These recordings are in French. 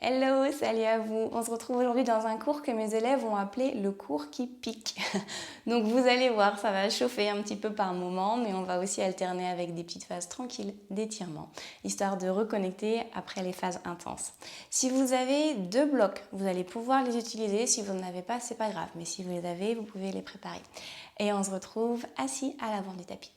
Hello, salut à vous. On se retrouve aujourd'hui dans un cours que mes élèves ont appelé le cours qui pique. Donc vous allez voir, ça va chauffer un petit peu par moment, mais on va aussi alterner avec des petites phases tranquilles d'étirement, histoire de reconnecter après les phases intenses. Si vous avez 2 blocs, vous allez pouvoir les utiliser. Si vous n'en avez pas, c'est pas grave, mais si vous les avez, vous pouvez les préparer. Et on se retrouve assis à l'avant du tapis.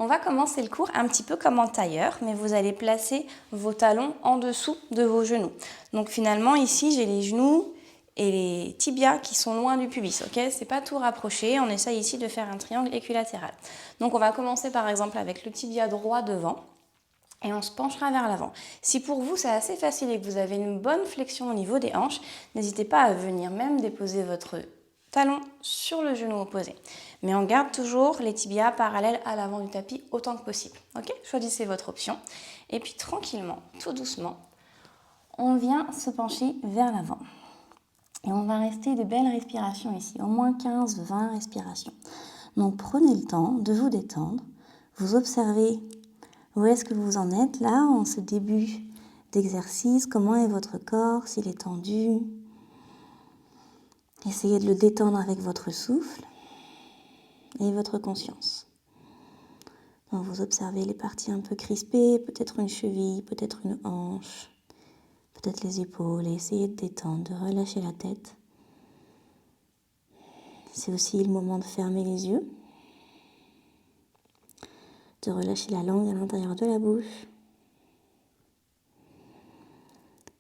On va commencer le cours un petit peu comme en tailleur, mais vous allez placer vos talons en dessous de vos genoux. Donc finalement ici j'ai les genoux et les tibias qui sont loin du pubis, ok? C'est pas tout rapproché, on essaye ici de faire un triangle équilatéral. Donc on va commencer par exemple avec le tibia droit devant et on se penchera vers l'avant. Si pour vous c'est assez facile et que vous avez une bonne flexion au niveau des hanches, n'hésitez pas à venir même déposer votre talon sur le genou opposé. Mais on garde toujours les tibias parallèles à l'avant du tapis autant que possible. Ok? Choisissez votre option. Et puis tranquillement, tout doucement, on vient se pencher vers l'avant. Et on va rester de belles respirations ici, au moins 15-20 respirations. Donc prenez le temps de vous détendre. Vous observez où est-ce que vous en êtes là en ce début d'exercice. Comment est votre corps, s'il est tendu. Essayez de le détendre avec votre souffle et votre conscience. Donc vous observez les parties un peu crispées, peut-être une cheville, peut-être une hanche, peut-être les épaules, et essayez de détendre, de relâcher la tête. C'est aussi le moment de fermer les yeux, de relâcher la langue à l'intérieur de la bouche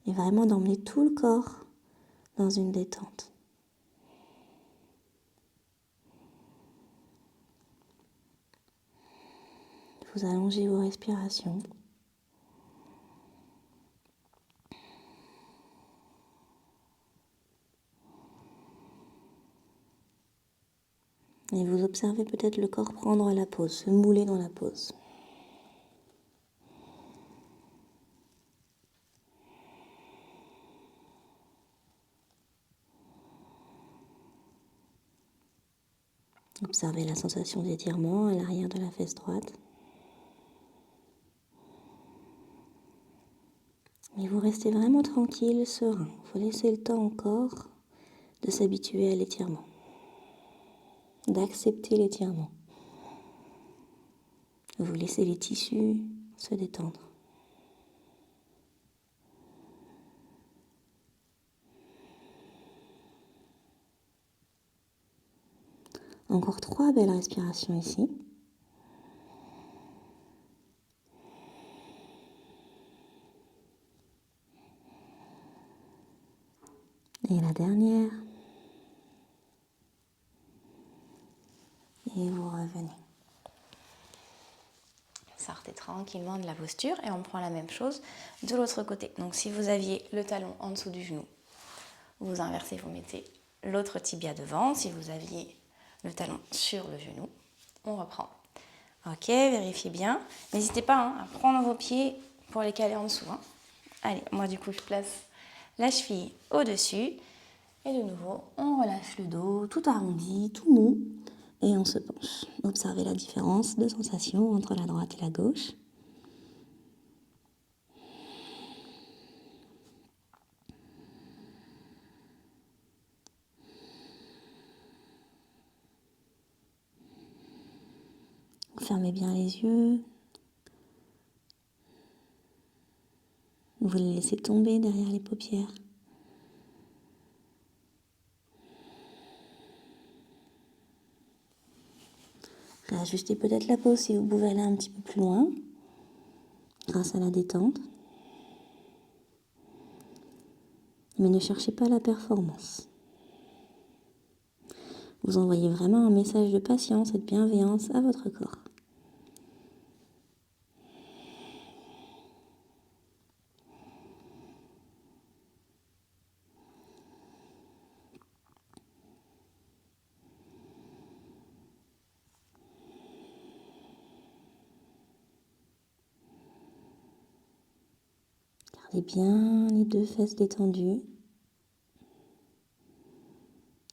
et vraiment d'emmener tout le corps dans une détente. Vous allongez vos respirations. Et vous observez peut-être le corps prendre la pause, se mouler dans la pause. Observez la sensation d'étirement à l'arrière de la fesse droite. Et vous restez vraiment tranquille, serein. Il faut laisser le temps encore de s'habituer à l'étirement, d'accepter l'étirement. Vous laissez les tissus se détendre. Encore 3 belles respirations ici. Et la dernière. Et vous revenez. Sortez tranquillement de la posture et on prend la même chose de l'autre côté. Donc si vous aviez le talon en dessous du genou, vous inversez, vous mettez l'autre tibia devant. Si vous aviez le talon sur le genou, on reprend. Ok, vérifiez bien. N'hésitez pas à prendre vos pieds pour les caler en dessous. Allez, moi du coup je place la cheville au-dessus. Et de nouveau, on relâche le dos, tout arrondi, tout mou. Et on se penche. Observez la différence de sensation entre la droite et la gauche. Fermez bien les yeux. Vous les laissez tomber derrière les paupières. Réajustez peut-être la pose si vous pouvez aller un petit peu plus loin, grâce à la détente. Mais ne cherchez pas la performance. Vous envoyez vraiment un message de patience et de bienveillance à votre corps. Gardez bien les deux fesses détendues.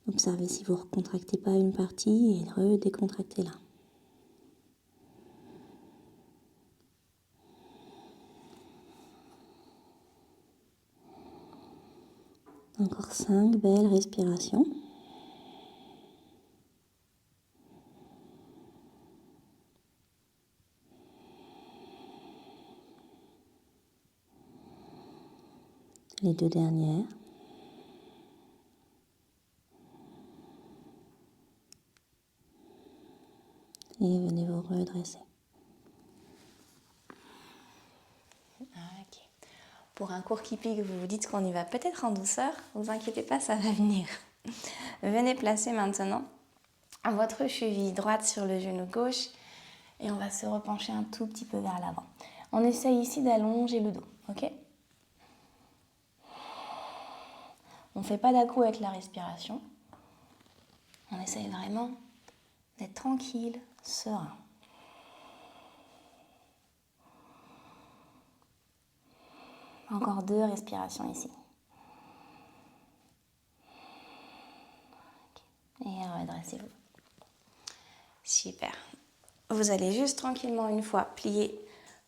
Observez si vous ne recontractez pas une partie et redécontractez-la. Encore 5 belles respirations. Les 2 dernières. Et venez vous redresser. Ok. Pour un cours qui pique, vous vous dites qu'on y va peut-être en douceur. Ne vous inquiétez pas, ça va venir. Venez placer maintenant votre cheville droite sur le genou gauche et on va se repencher un tout petit peu vers l'avant. On essaye ici d'allonger le dos, ok? On ne fait pas d'accro avec la respiration. On essaye vraiment d'être tranquille, serein. Encore 2 respirations ici. Et redressez-vous. Super. Vous allez juste tranquillement une fois plier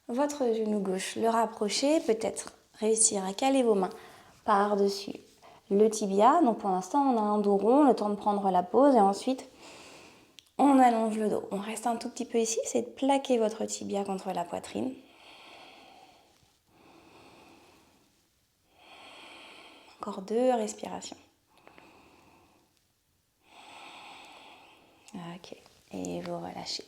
votre genou gauche, le rapprocher, peut-être réussir à caler vos mains par-dessus le tibia. Donc pour l'instant, on a un dos rond, le temps de prendre la pause et ensuite, on allonge le dos. On reste un tout petit peu ici, c'est de plaquer votre tibia contre la poitrine. Encore 2 respirations. Ok, et vous relâchez.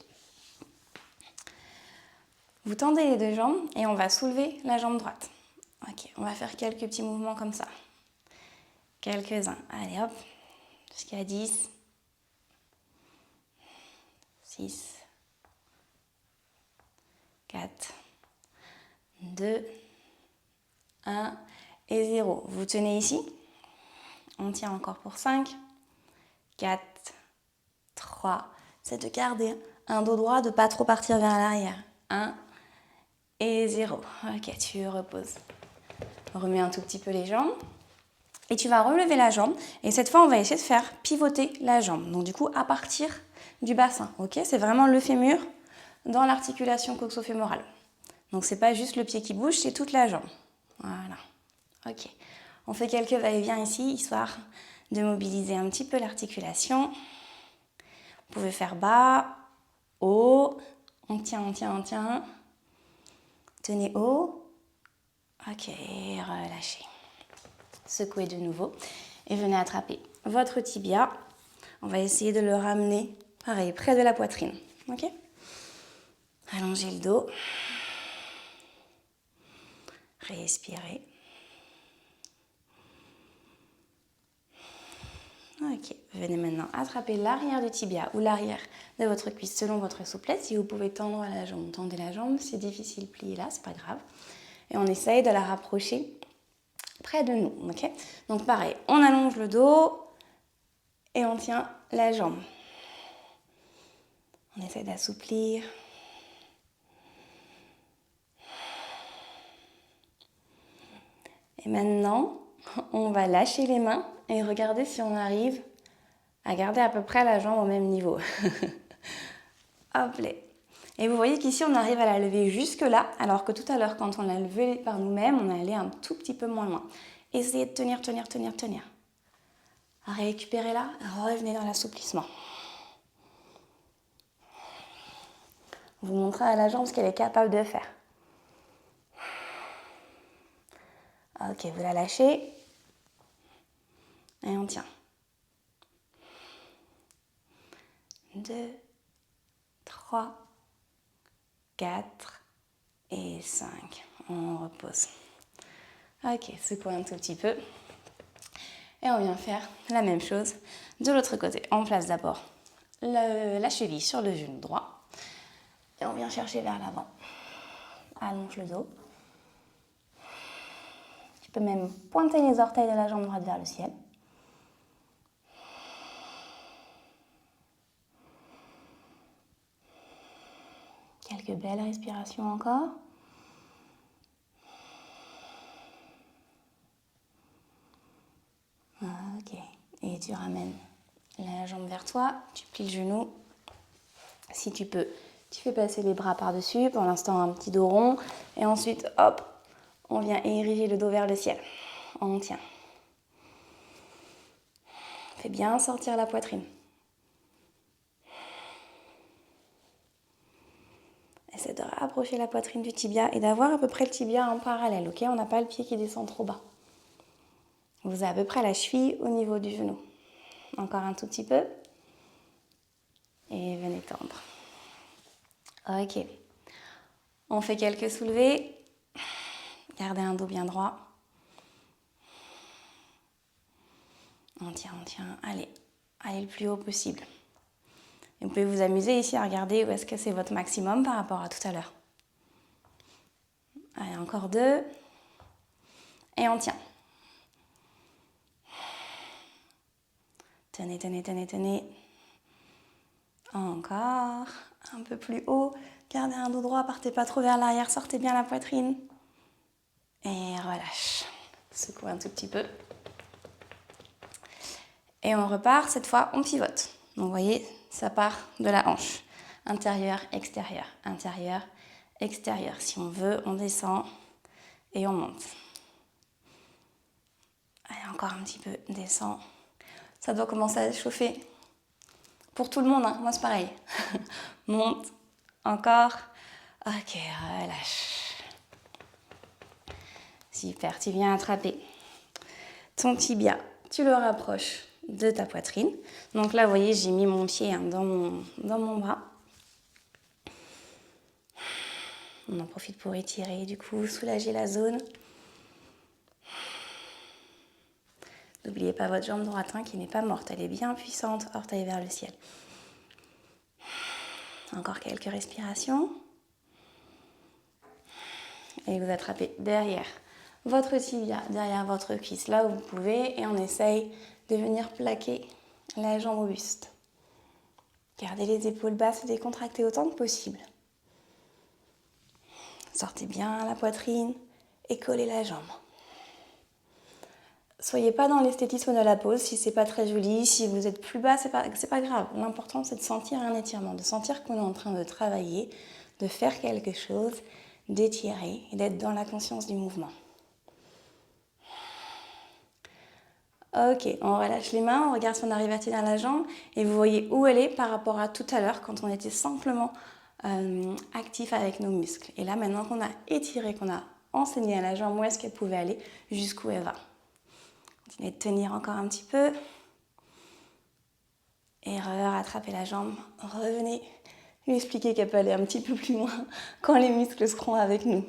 Vous tendez les 2 jambes et on va soulever la jambe droite. Ok, on va faire quelques petits mouvements comme ça. Quelques-uns. Allez hop, jusqu'à 10, 6, 4, 2, 1 et 0. Vous tenez ici. On tient encore pour 5, 4, 3. C'est de garder un dos droit, de ne pas trop partir vers l'arrière. 1 et 0. Ok, tu reposes. Remets un tout petit peu les jambes. Et tu vas relever la jambe. Et cette fois, on va essayer de faire pivoter la jambe. Donc du coup, à partir du bassin. Ok, c'est vraiment le fémur dans l'articulation coxo-fémorale. Donc c'est pas juste le pied qui bouge, c'est toute la jambe. Voilà. Ok. On fait quelques va-et-vient ici, histoire de mobiliser un petit peu l'articulation. Vous pouvez faire bas, haut. On tient, on tient, on tient. Tenez haut. Ok, relâchez. Secouez de nouveau. Et venez attraper votre tibia. On va essayer de le ramener, pareil, près de la poitrine. Ok ? Allongez le dos. Respirez. Ok, venez maintenant attraper l'arrière du tibia ou l'arrière de votre cuisse selon votre souplesse. Si vous pouvez tendre la jambe, tendez la jambe. Si c'est difficile, pliez là, c'est pas grave. Et on essaye de la rapprocher près de nous. Ok ? Donc pareil, on allonge le dos et on tient la jambe. On essaie d'assouplir. Et maintenant, on va lâcher les mains et regarder si on arrive à garder à peu près la jambe au même niveau. Hop là. Et vous voyez qu'ici, on arrive à la lever jusque là, alors que tout à l'heure, quand on l'a levée par nous-mêmes, on est allé un tout petit peu moins loin. Essayez de tenir, tenir, tenir, tenir. Récupérez-la, revenez dans l'assouplissement. Vous montrez à la jambe ce qu'elle est capable de faire. Ok, vous la lâchez. Et on tient. 2, 3, 4 et 5. On repose. Ok, secouez un tout petit peu. Et on vient faire la même chose de l'autre côté. On place d'abord la cheville sur le genou droit. Et on vient chercher vers l'avant. Allonge le dos. Tu peux même pointer les orteils de la jambe droite vers le ciel. Quelques belles respirations encore. Ok. Et tu ramènes la jambe vers toi. Tu plies le genou. Si tu peux, tu fais passer les bras par-dessus. Pour l'instant, un petit dos rond. Et ensuite, hop, on vient ériger le dos vers le ciel. On tient. Fais bien sortir la poitrine. Essaie de rapprocher la poitrine du tibia et d'avoir à peu près le tibia en parallèle, ok? On n'a pas le pied qui descend trop bas. Vous avez à peu près la cheville au niveau du genou. Encore un tout petit peu. Et venez tendre. Ok. On fait quelques soulevés. Gardez un dos bien droit. On tient, on tient. Allez, allez le plus haut possible. Et vous pouvez vous amuser ici à regarder où est-ce que c'est votre maximum par rapport à tout à l'heure. Allez, encore 2. Et on tient. Tenez, tenez, tenez, tenez. Encore. Un peu plus haut. Gardez un dos droit, partez pas trop vers l'arrière, sortez bien la poitrine. Et relâche. Secoue un tout petit peu. Et on repart, cette fois on pivote. Donc vous voyez, ça part de la hanche. Intérieur, extérieur, intérieur, extérieur. Si on veut, on descend et on monte. Allez, encore un petit peu, descend. Ça doit commencer à chauffer. Pour tout le monde, hein. Moi c'est pareil. Monte, encore. Ok, relâche. Super, tu viens attraper ton tibia. Tu le rapproches de ta poitrine. Donc là, vous voyez, j'ai mis mon pied dans mon bras. On en profite pour étirer, du coup, soulager la zone. N'oubliez pas votre jambe droite qui n'est pas morte. Elle est bien puissante, orteil vers le ciel. Encore quelques respirations. Et vous attrapez derrière votre tibia, derrière votre cuisse, là où vous pouvez. Et on essaye de venir plaquer la jambe au buste. Gardez les épaules basses et décontractées autant que possible. Sortez bien la poitrine et collez la jambe. Soyez pas dans l'esthétisme de la pose, si c'est pas très joli, si vous êtes plus bas, c'est pas grave. L'important c'est de sentir un étirement, de sentir qu'on est en train de travailler, de faire quelque chose, d'étirer et d'être dans la conscience du mouvement. Ok, on relâche les mains, on regarde si on arrive à tenir la jambe et vous voyez où elle est par rapport à tout à l'heure quand on était simplement actif avec nos muscles. Et là, maintenant qu'on a étiré, qu'on a enseigné à la jambe où est-ce qu'elle pouvait aller, jusqu'où elle va. Continuez de tenir encore un petit peu. Et rattrapez la jambe. Revenez lui expliquer qu'elle peut aller un petit peu plus loin quand les muscles seront avec nous.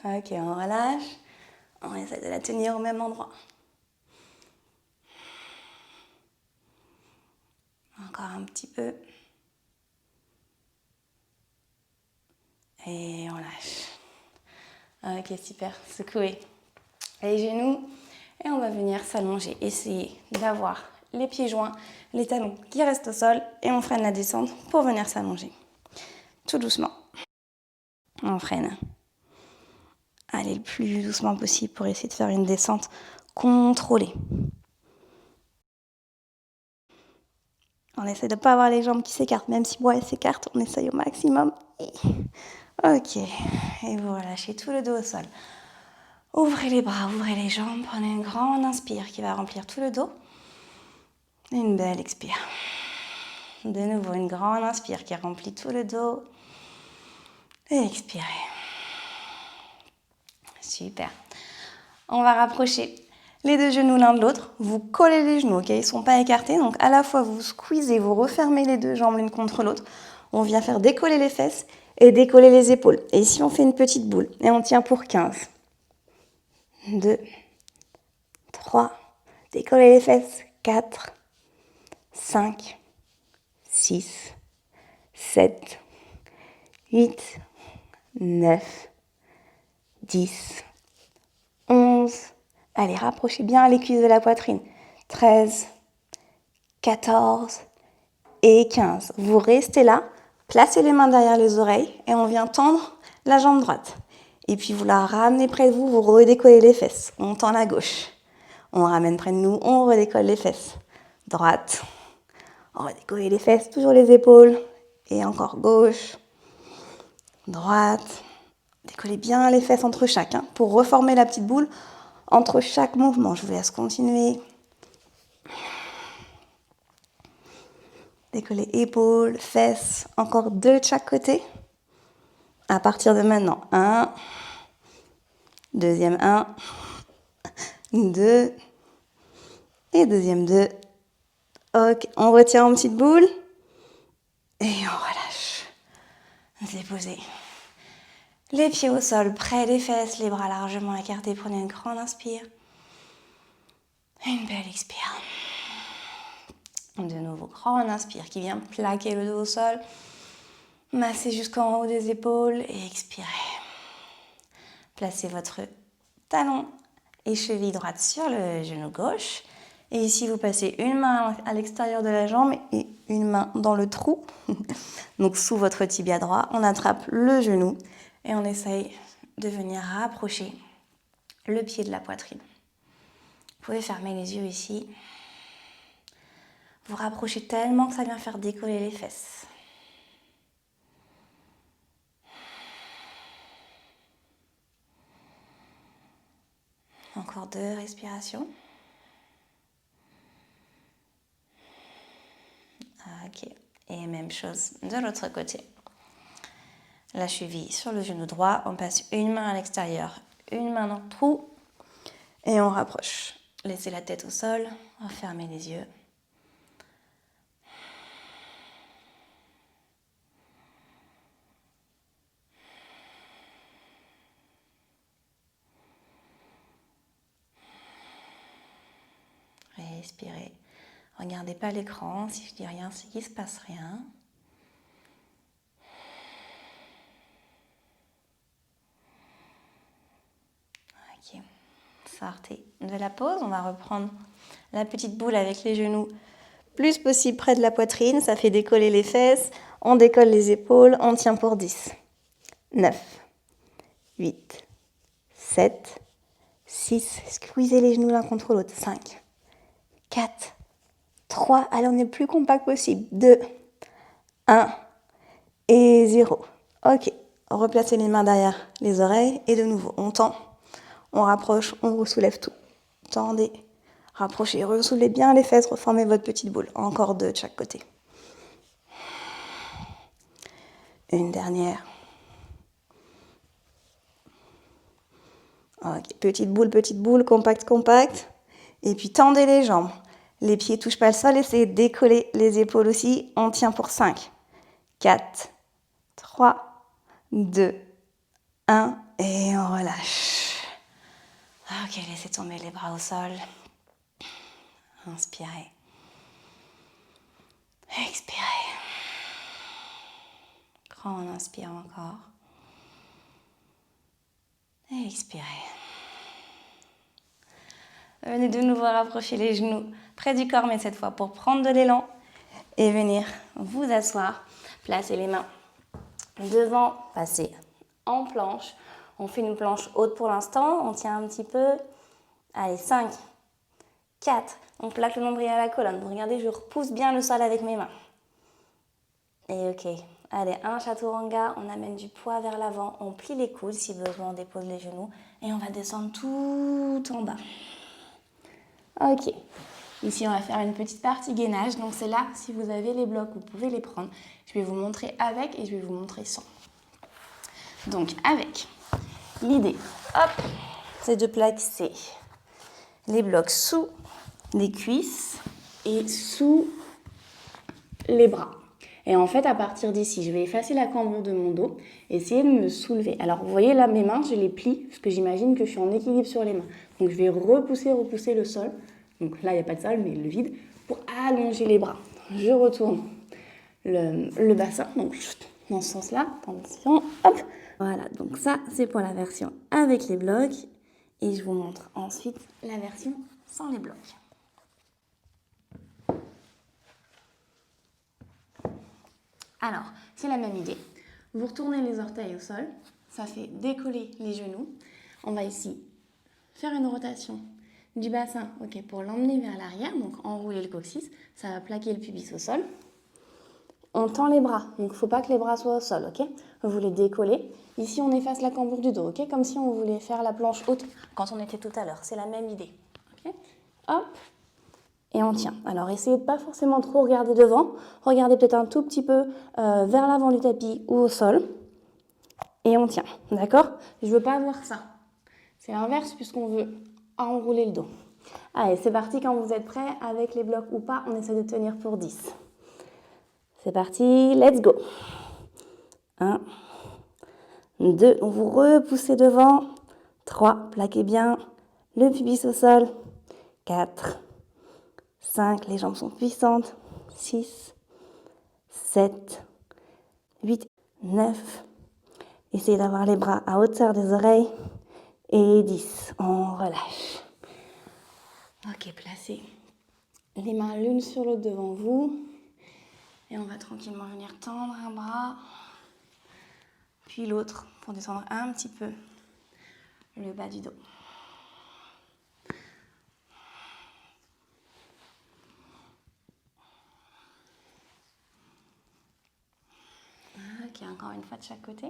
Ok, on relâche. On essaie de la tenir au même endroit. Encore un petit peu. Et on lâche. Ok, super. Secouez les genoux. Et on va venir s'allonger. Essayez d'avoir les pieds joints, les talons qui restent au sol. Et on freine la descente pour venir s'allonger. Tout doucement. On freine. Allez le plus doucement possible pour essayer de faire une descente contrôlée. On essaie de ne pas avoir les jambes qui s'écartent, même si elles s'écartent, on essaye au maximum. Ok, et vous relâchez tout le dos au sol. Ouvrez les bras, ouvrez les jambes, prenez une grande inspire qui va remplir tout le dos. Une belle expire. De nouveau, une grande inspire qui remplit tout le dos. Et expirez. Super. On va rapprocher les deux genoux l'un de l'autre. Vous collez les genoux, ok? Ils ne sont pas écartés. Donc à la fois vous squeezez, vous refermez les deux jambes l'une contre l'autre. On vient faire décoller les fesses et décoller les épaules. Et ici, on fait une petite boule et on tient pour 15. 2, 3, décoller les fesses. 4, 5, 6, 7, 8, 9, 10, 11. Allez, rapprochez bien les cuisses de la poitrine. 13, 14 et 15. Vous restez là, placez les mains derrière les oreilles et on vient tendre la jambe droite. Et puis vous la ramenez près de vous, vous redécollez les fesses. On tend la gauche. On ramène près de nous, on redécolle les fesses. Droite. On redécolle les fesses, toujours les épaules. Et encore gauche. Droite. Décollez bien les fesses entre chaque, pour reformer la petite boule entre chaque mouvement. Je vous laisse continuer. Décollez épaules, fesses, encore 2 de chaque côté. À partir de maintenant, 1, deuxième 1, 2, et deuxième 2. Ok, on retient en petite boule, et on relâche. Déposez les pieds au sol, près des fesses, les bras largement écartés. Prenez une grande inspire. Une belle expire. De nouveau, grande inspire qui vient plaquer le dos au sol. Massez jusqu'en haut des épaules et expirez. Placez votre talon et cheville droite sur le genou gauche. Et ici, vous passez une main à l'extérieur de la jambe et une main dans le trou. Donc, sous votre tibia droit, on attrape le genou et on essaye de venir rapprocher le pied de la poitrine. Vous pouvez fermer les yeux ici. Vous rapprochez tellement que ça vient faire décoller les fesses. Encore 2 respirations. Ok. Et même chose de l'autre côté. La cheville sur le genou droit. On passe une main à l'extérieur, une main dans le trou. Et on rapproche. Laissez la tête au sol. Fermez les yeux. Respirez. Regardez pas l'écran. Si je dis rien, c'est qu'il ne se passe rien. Ok. Sortez de la pause. On va reprendre la petite boule avec les genoux plus possible près de la poitrine. Ça fait décoller les fesses. On décolle les épaules. On tient pour 10. 9, 8, 7, 6. Squeezez les genoux l'un contre l'autre. 5, 4, 3. Allez, on est le plus compact possible. 2, 1 et 0. Ok. Replacez les mains derrière les oreilles. Et de nouveau, on tend. On rapproche, on ressoulève tout. Tendez, rapprochez, ressoulevez bien les fesses, reformez votre petite boule. Encore 2 de chaque côté. Une dernière. Ok, petite boule, compact, compact. Et puis tendez les jambes. Les pieds ne touchent pas le sol, essayez de décoller les épaules aussi. On tient pour 5, 4, 3, 2, 1 et on relâche. Ok, laissez tomber les bras au sol. Inspirez. Expirez. Grand inspire encore. Et expirez. Venez de nouveau rapprocher les genoux près du corps, mais cette fois pour prendre de l'élan et venir vous asseoir. Placez les mains devant, passez en planche. On fait une planche haute pour l'instant, on tient un petit peu. Allez, 5, 4, on plaque le nombril à la colonne. Vous regardez, je repousse bien le sol avec mes mains. Et ok, allez, un chaturanga, on amène du poids vers l'avant, on plie les coudes, si besoin on dépose les genoux et on va descendre tout en bas. Ok, ici on va faire une petite partie gainage, donc c'est là, si vous avez les blocs, vous pouvez les prendre. Je vais vous montrer avec et je vais vous montrer sans. Donc avec, l'idée, hop, c'est de placer les blocs sous les cuisses et sous les bras. Et en fait, à partir d'ici, je vais effacer la cambrure de mon dos, essayer de me soulever. Alors, vous voyez là, mes mains, je les plie, parce que j'imagine que je suis en équilibre sur les main. Donc, je vais repousser le sol. Donc là, il n'y a pas de sol, mais le vide, pour allonger les bras. Je retourne le bassin, donc dans ce sens-là. Attention, hop. Voilà, donc ça, c'est pour la version avec les blocs. Et je vous montre ensuite la version sans les blocs. Alors, c'est la même idée. Vous retournez les orteils au sol, ça fait décoller les genoux. On va ici faire une rotation du bassin, ok, pour l'emmener vers l'arrière, donc enrouler le coccyx, ça va plaquer le pubis au sol. On tend les bras, donc il ne faut pas que les bras soient au sol, ok. Vous les décollez. Ici, on efface la cambrure du dos, ok, comme si on voulait faire la planche haute quand on était tout à l'heure. C'est la même idée, ok. Hop. Et on tient. Alors, essayez de pas forcément trop regarder devant. Regardez peut-être un tout petit peu vers l'avant du tapis ou au sol. Et on tient, d'accord? Je ne veux pas avoir ça. C'est l'inverse puisqu'on veut enrouler le dos. Allez, c'est parti quand vous êtes prêts. Avec les blocs ou pas, on essaie de tenir pour 10. C'est parti, let's go. 1, 2, on vous repoussez devant. 3, plaquez bien le pubis au sol. 4, 5, les jambes sont puissantes. 6, 7, 8, 9. Essayez d'avoir les bras à hauteur des oreilles. Et 10, on relâche. Ok, placez les mains l'une sur l'autre devant vous. Et on va tranquillement venir tendre un bras, puis l'autre pour descendre un petit peu le bas du dos. Ok, encore une fois de chaque côté.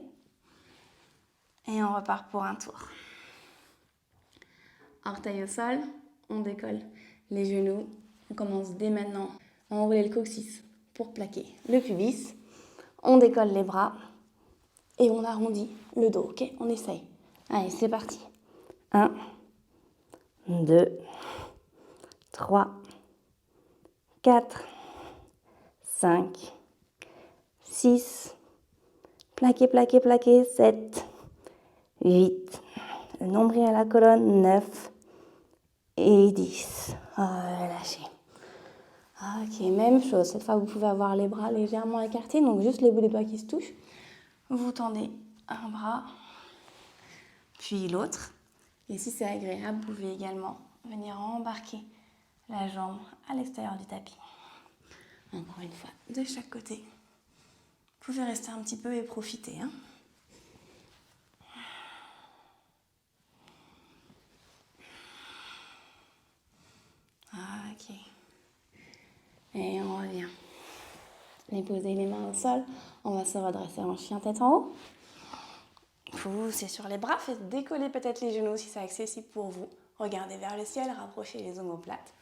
Et on repart pour un tour. Orteil au sol, on décolle les genoux. On commence dès maintenant à enrouler le coccyx pour plaquer le pubis. On décolle les bras et on arrondit le dos, ok? On essaye. Allez, c'est parti. 1, 2, 3, 4, 5, 6, plaquez, plaquez, plaquez, 7, 8, le nombril à la colonne, 9 et 10. Relâchez. Ok, même chose. Cette fois, vous pouvez avoir les bras légèrement écartés, donc juste les bouts des doigts qui se touchent. Vous tendez un bras, puis l'autre. Et si c'est agréable, vous pouvez également venir embarquer la jambe à l'extérieur du tapis. Encore une fois, de chaque côté. Vous pouvez rester un petit peu et profiter. Hein. Ok. Et on revient. Déposez les mains au sol. On va se redresser en chien tête en haut. Poussez sur les bras. Faites décoller peut-être les genoux si c'est accessible pour vous. Regardez vers le ciel, rapprochez les omoplates.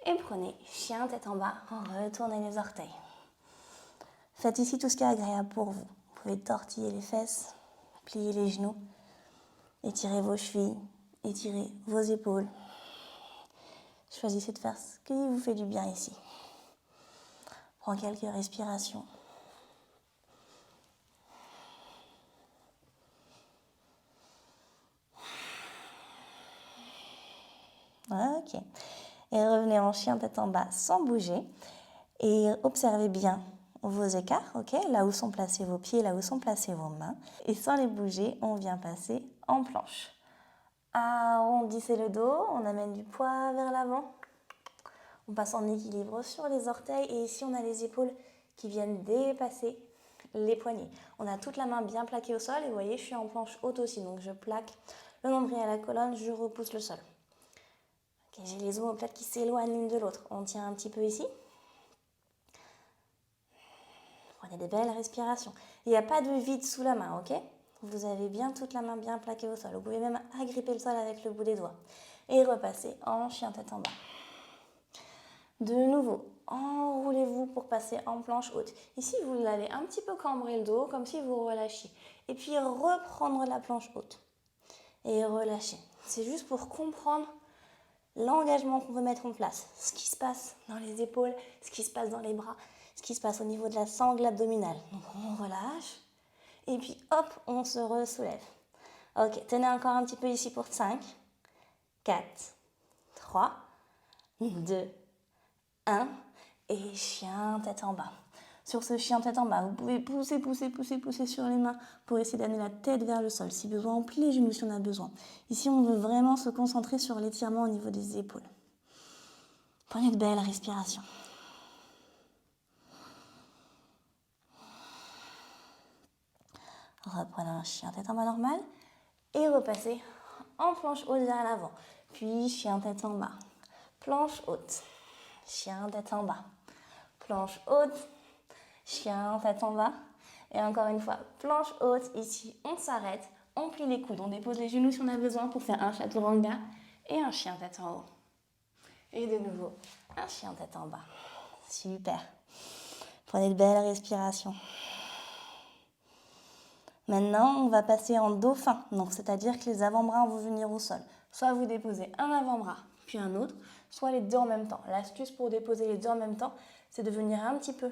Et prenez chien tête en bas. Retournez les orteils. Faites ici tout ce qui est agréable pour vous. Vous pouvez tortiller les fesses, plier les genoux, étirer vos chevilles, étirer vos épaules. Choisissez de faire ce qui vous fait du bien ici. Prends quelques respirations. Ok. Et revenez en chien tête en bas sans bouger. Et observez bien vos écarts, ok, là où sont placés vos pieds, là où sont placées vos mains. Et sans les bouger, on vient passer en planche. Arrondissez le dos, on amène du poids vers l'avant. On passe en équilibre sur les orteils et ici on a les épaules qui viennent dépasser les poignets. On a toute la main bien plaquée au sol et vous voyez, je suis en planche haute aussi, donc je plaque le nombril à la colonne, je repousse le sol. Okay, j'ai les omoplates qui s'éloignent l'une de l'autre. On tient un petit peu ici. Prenez des belles respirations. Il n'y a pas de vide sous la main, ok? Vous avez bien toute la main bien plaquée au sol. Vous pouvez même agripper le sol avec le bout des doigts. Et repasser en chien tête en bas. De nouveau, enroulez-vous pour passer en planche haute. Ici, vous allez un petit peu cambrer le dos, comme si vous relâchiez. Et puis reprendre la planche haute. Et relâcher. C'est juste pour comprendre l'engagement qu'on veut mettre en place. Ce qui se passe dans les épaules, ce qui se passe dans les bras, ce qui se passe au niveau de la sangle abdominale. Donc on relâche. Et puis hop, on se ressoulève. Ok, tenez encore un petit peu ici pour 5, 4, 3, 2, 1. Et chien tête en bas. Sur ce chien tête en bas, vous pouvez pousser, pousser, pousser, pousser sur les mains pour essayer d'amener la tête vers le sol. Si besoin, on plie les genoux si on a besoin. Ici, on veut vraiment se concentrer sur l'étirement au niveau des épaules. Prenez de belles respirations. Reprenez un chien tête en bas normal et repassez en planche haute vers l'avant. Puis chien tête en bas, planche haute, chien tête en bas, planche haute, chien tête en bas. Et encore une fois, planche haute, ici on s'arrête, on plie les coudes, on dépose les genoux si on a besoin pour faire un chaturanga et un chien tête en haut. Et de nouveau, un chien tête en bas. Super. Prenez de belles respirations. Maintenant, on va passer en dauphin, donc c'est-à-dire que les avant-bras vont venir au sol. Soit vous déposez un avant-bras, puis un autre, soit les deux en même temps. L'astuce pour déposer les deux en même temps, c'est de venir un petit peu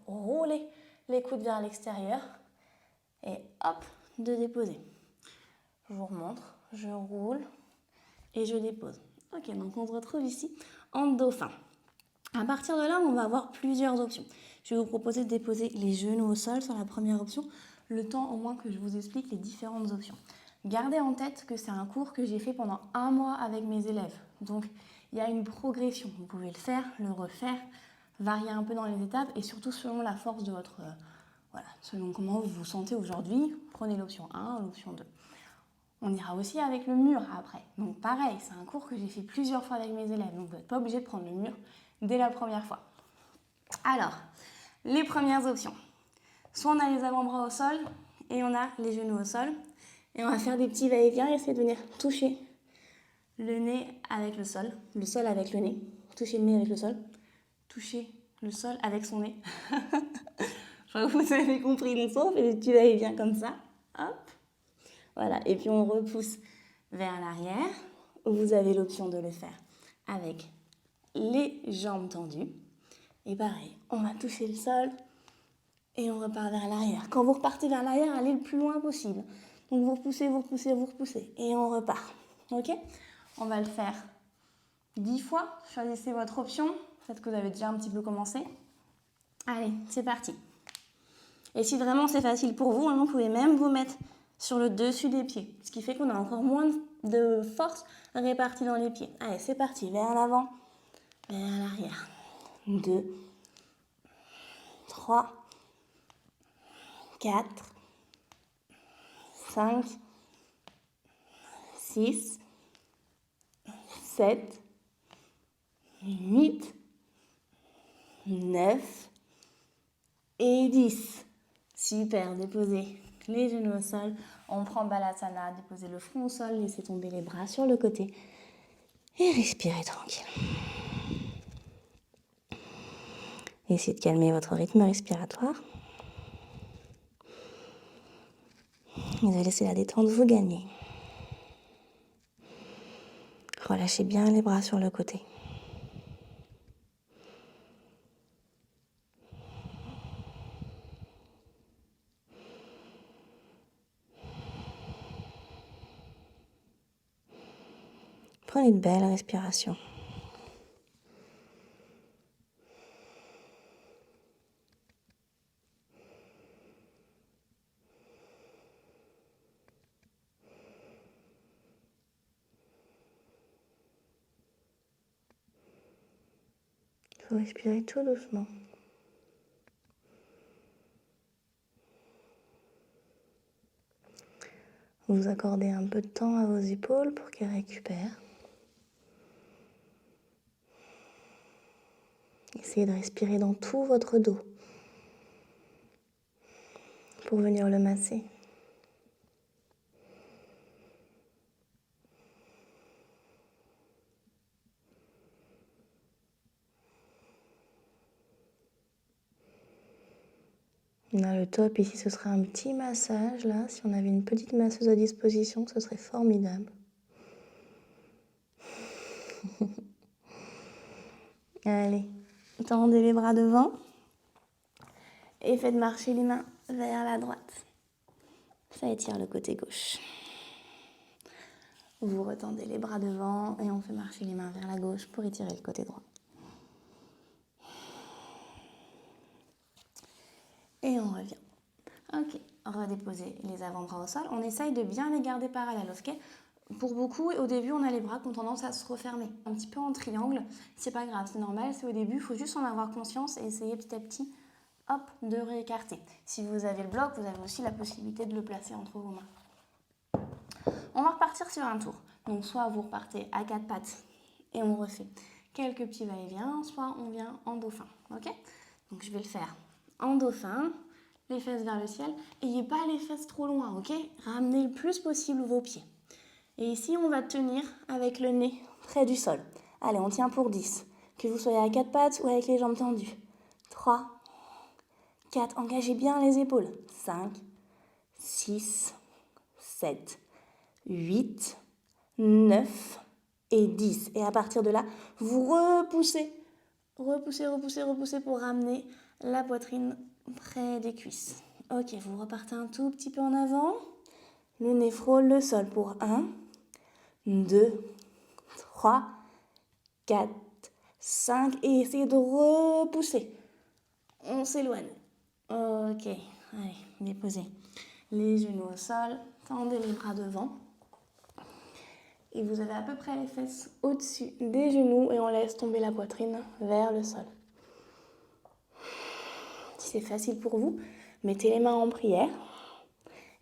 rouler les coudes vers l'extérieur et hop, de déposer. Je vous remontre, je roule et je dépose. Ok, donc on se retrouve ici en dauphin. À partir de là, on va avoir plusieurs options. Je vais vous proposer de déposer les genoux au sol sur la première option, le temps au moins que je vous explique les différentes options. Gardez en tête que c'est un cours que j'ai fait pendant 1 mois avec mes élèves. Donc, il y a une progression. Vous pouvez le faire, le refaire, varier un peu dans les étapes et surtout selon la force de votre... voilà, selon comment vous vous sentez aujourd'hui, prenez l'option 1, l'option 2. On ira aussi avec le mur après. Donc pareil, c'est un cours que j'ai fait plusieurs fois avec mes élèves. Donc vous n'êtes pas obligé de prendre le mur dès la première fois. Alors, les premières options. Soit on a les avant-bras au sol et on a les genoux au sol. Et on va faire des petits va-et-vient et essayer de venir toucher le nez avec le sol avec le nez. Toucher le nez avec le sol. Toucher le sol avec son nez. Je crois que vous avez compris le son. On fait des petits va-et-vient comme ça. Hop. Voilà. Et puis on repousse vers l'arrière. Vous avez l'option de le faire avec les jambes tendues. Et pareil, on va toucher le sol et on repart vers l'arrière. Quand vous repartez vers l'arrière, allez le plus loin possible. Donc vous repoussez, vous repoussez, vous repoussez. Et on repart. Ok ? On va le faire 10 fois. Choisissez votre option. Peut-être que vous avez déjà un petit peu commencé. Allez, c'est parti. Et si vraiment c'est facile pour vous, vous pouvez même vous mettre sur le dessus des pieds. Ce qui fait qu'on a encore moins de force répartie dans les pieds. Allez, c'est parti. Vers l'avant, vers l'arrière. 2, 3, 4, 5, 6, 7, 8, 9 et 10. Super, déposez les genoux au sol. On prend Balasana, déposez le front au sol, laissez tomber les bras sur le côté et respirez tranquille. Essayez de calmer votre rythme respiratoire. Vous allez laisser la détente vous gagner. Relâchez bien les bras sur le côté. Prenez une belle respiration. Vous respirez tout doucement. Vous accordez un peu de temps à vos épaules pour qu'elles récupèrent. Essayez de respirer dans tout votre dos pour venir le masser. On a le top ici, ce serait un petit massage là. Si on avait une petite masseuse à disposition, ce serait formidable. Allez, tendez les bras devant. Et faites marcher les mains vers la droite. Ça étire le côté gauche. Vous retendez les bras devant et on fait marcher les mains vers la gauche pour étirer le côté droit. Et on revient. Ok, redéposez les avant-bras au sol. On essaye de bien les garder parallèles, ok? Pour beaucoup, au début, on a les bras qui ont tendance à se refermer. Un petit peu en triangle, c'est pas grave, c'est normal, c'est au début, il faut juste en avoir conscience et essayer petit à petit, hop, de réécarter. Si vous avez le bloc, vous avez aussi la possibilité de le placer entre vos mains. On va repartir sur un tour. Donc soit vous repartez à quatre pattes et on refait quelques petits va-et-vient, soit on vient en dauphin, ok? Donc je vais le faire en dauphin, les fesses vers le ciel. Ayez pas les fesses trop loin, ok? Ramenez le plus possible vos pieds. Et ici, on va tenir avec le nez près du sol. Allez, on tient pour 10. Que vous soyez à quatre pattes ou avec les jambes tendues. 3, 4, engagez bien les épaules. 5, 6, 7, 8, 9 et 10. Et à partir de là, vous repoussez. Repoussez, repoussez, repoussez pour ramener la poitrine près des cuisses. Ok, vous repartez un tout petit peu en avant. Le nez frôle le sol pour 1, 2, 3, 4, 5. Et essayez de repousser. On s'éloigne. Ok, allez, déposez les genoux au sol. Tendez les bras devant. Et vous avez à peu près les fesses au-dessus des genoux et on laisse tomber la poitrine vers le sol. Si c'est facile pour vous, mettez les mains en prière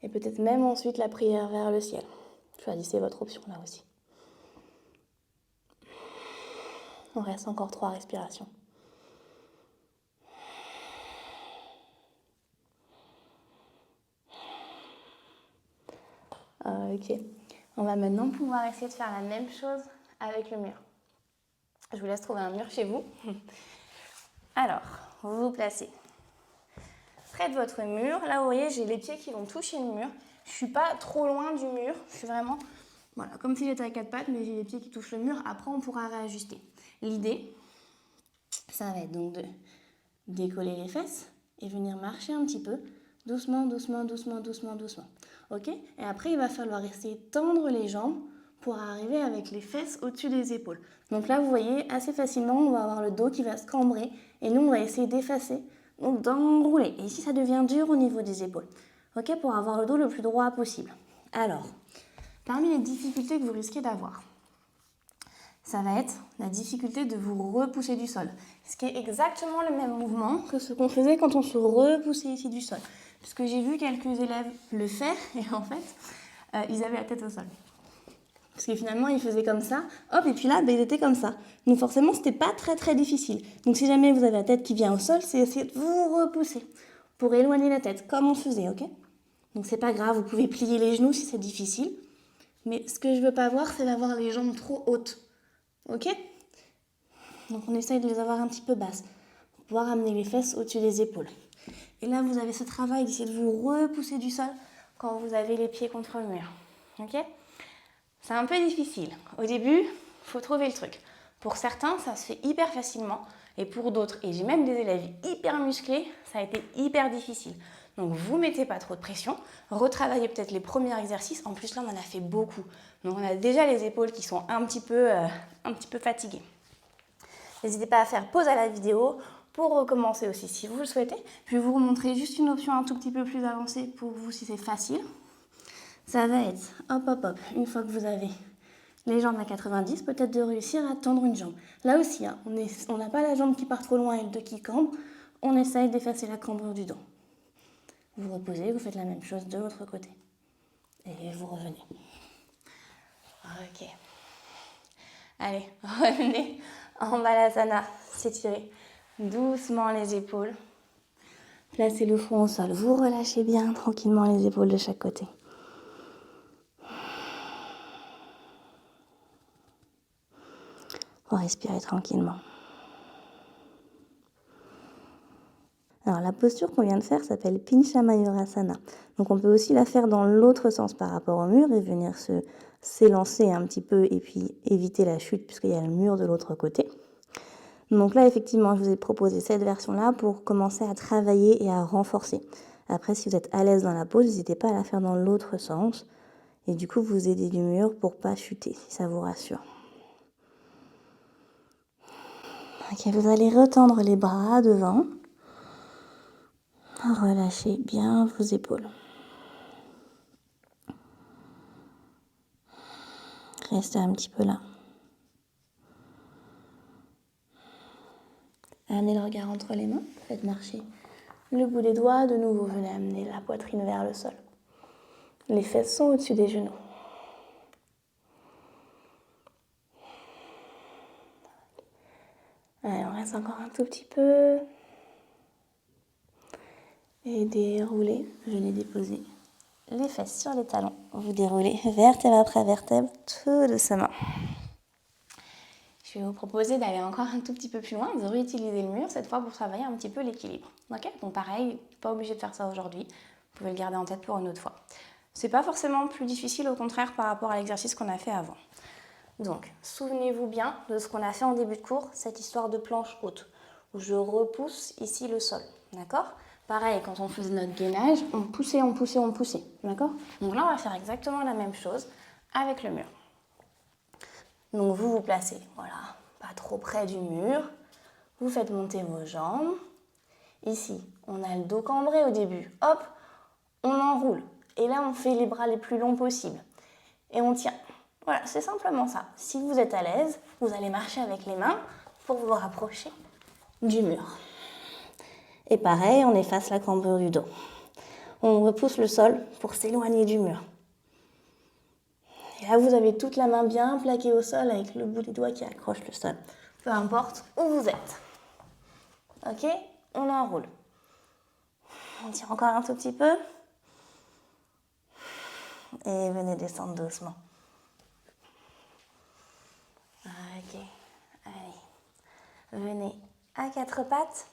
et peut-être même ensuite la prière vers le ciel. Choisissez votre option là aussi. On reste encore 3 respirations. Ok. On va maintenant pouvoir essayer de faire la même chose avec le mur. Je vous laisse trouver un mur chez vous. Alors, vous vous placez près de votre mur. Là, vous voyez, j'ai les pieds qui vont toucher le mur. Je ne suis pas trop loin du mur. Je suis vraiment, voilà, comme si j'étais à quatre pattes, mais j'ai les pieds qui touchent le mur. Après, on pourra réajuster. L'idée, ça va être donc de décoller les fesses et venir marcher un petit peu. Doucement, doucement, doucement, doucement, doucement. Ok? Et après, il va falloir essayer de tendre les jambes pour arriver avec les fesses au-dessus des épaules. Donc là, vous voyez, assez facilement, on va avoir le dos qui va se cambrer. Et nous, on va essayer d'effacer, donc d'enrouler. Et ici, ça devient dur au niveau des épaules. Ok? Pour avoir le dos le plus droit possible. Alors, parmi les difficultés que vous risquez d'avoir, ça va être la difficulté de vous repousser du sol. Ce qui est exactement le même mouvement que ce qu'on faisait quand on se repoussait ici du sol. Parce que j'ai vu quelques élèves le faire et en fait, ils avaient la tête au sol. Parce que finalement, ils faisaient comme ça, hop, et puis là, ils étaient comme ça. Donc forcément, c'était pas très très difficile. Donc si jamais vous avez la tête qui vient au sol, c'est essayer de vous repousser pour éloigner la tête, comme on faisait, ok? Donc c'est pas grave, vous pouvez plier les genoux si c'est difficile. Mais ce que je veux pas voir, c'est d'avoir les jambes trop hautes. Ok? Donc on essaye de les avoir un petit peu basses pour pouvoir amener les fesses au-dessus des épaules. Et là, vous avez ce travail d'essayer de vous repousser du sol quand vous avez les pieds contre le mur. Ok? C'est un peu difficile. Au début, il faut trouver le truc. Pour certains, ça se fait hyper facilement. Et pour d'autres, et j'ai même des élèves hyper musclés, ça a été hyper difficile. Donc vous mettez pas trop de pression, retravaillez peut-être les premiers exercices. En plus là, on en a fait beaucoup. Donc on a déjà les épaules qui sont un petit peu fatiguées. N'hésitez pas à faire pause à la vidéo pour recommencer aussi si vous le souhaitez. Je vais vous montrer juste une option un tout petit peu plus avancée pour vous si c'est facile. Ça va être, hop, hop, hop, une fois que vous avez les jambes à 90, peut-être de réussir à tendre une jambe. Là aussi, hein, on n'a pas la jambe qui part trop loin et le dos qui cambre. On essaye d'effacer la cambrure du dos. Vous reposez, vous faites la même chose de l'autre côté. Et vous revenez. Ok. Allez, revenez en Balasana. S'étirez doucement les épaules. Placez le front au sol. Vous relâchez bien tranquillement les épaules de chaque côté. Respirez tranquillement. Alors la posture qu'on vient de faire s'appelle Pincha Mayurasana. Donc on peut aussi la faire dans l'autre sens par rapport au mur et venir s'élancer un petit peu et puis éviter la chute puisqu'il y a le mur de l'autre côté. Donc là, effectivement, je vous ai proposé cette version-là pour commencer à travailler et à renforcer. Après, si vous êtes à l'aise dans la pose, n'hésitez pas à la faire dans l'autre sens. Et du coup, vous aidez du mur pour pas chuter, si ça vous rassure. Ok, vous allez retendre les bras devant. Relâchez bien vos épaules. Restez un petit peu là. Amenez le regard entre les mains. Faites marcher le bout des doigts. De nouveau, venez amener la poitrine vers le sol. Les fesses sont au-dessus des genoux. Allez, on reste encore un tout petit peu. Et déroulez, venez déposer les fesses sur les talons. Vous déroulez vertèbre après vertèbre, tout doucement. Je vais vous proposer d'aller encore un tout petit peu plus loin, de réutiliser le mur, cette fois pour travailler un petit peu l'équilibre. Ok ? Donc pareil, pas obligé de faire ça aujourd'hui. Vous pouvez le garder en tête pour une autre fois. C'est pas forcément plus difficile, au contraire, par rapport à l'exercice qu'on a fait avant. Donc, souvenez-vous bien de ce qu'on a fait en début de cours, cette histoire de planche haute, où je repousse ici le sol. D'accord ? Pareil, quand on faisait notre gainage, on poussait, on poussait, on poussait. D'accord ? Donc là, on va faire exactement la même chose avec le mur. Donc vous vous placez, voilà, pas trop près du mur. Vous faites monter vos jambes. Ici, on a le dos cambré au début. Hop, on enroule. Et là, on fait les bras les plus longs possibles. Et on tient. Voilà, c'est simplement ça. Si vous êtes à l'aise, vous allez marcher avec les mains pour vous rapprocher du mur. Et pareil, on efface la cambrure du dos. On repousse le sol pour s'éloigner du mur. Et là, vous avez toute la main bien plaquée au sol avec le bout des doigts qui accroche le sol. Peu importe où vous êtes. Ok ? On enroule. On tire encore un tout petit peu. Et venez descendre doucement. Ok. Allez. Venez à quatre pattes.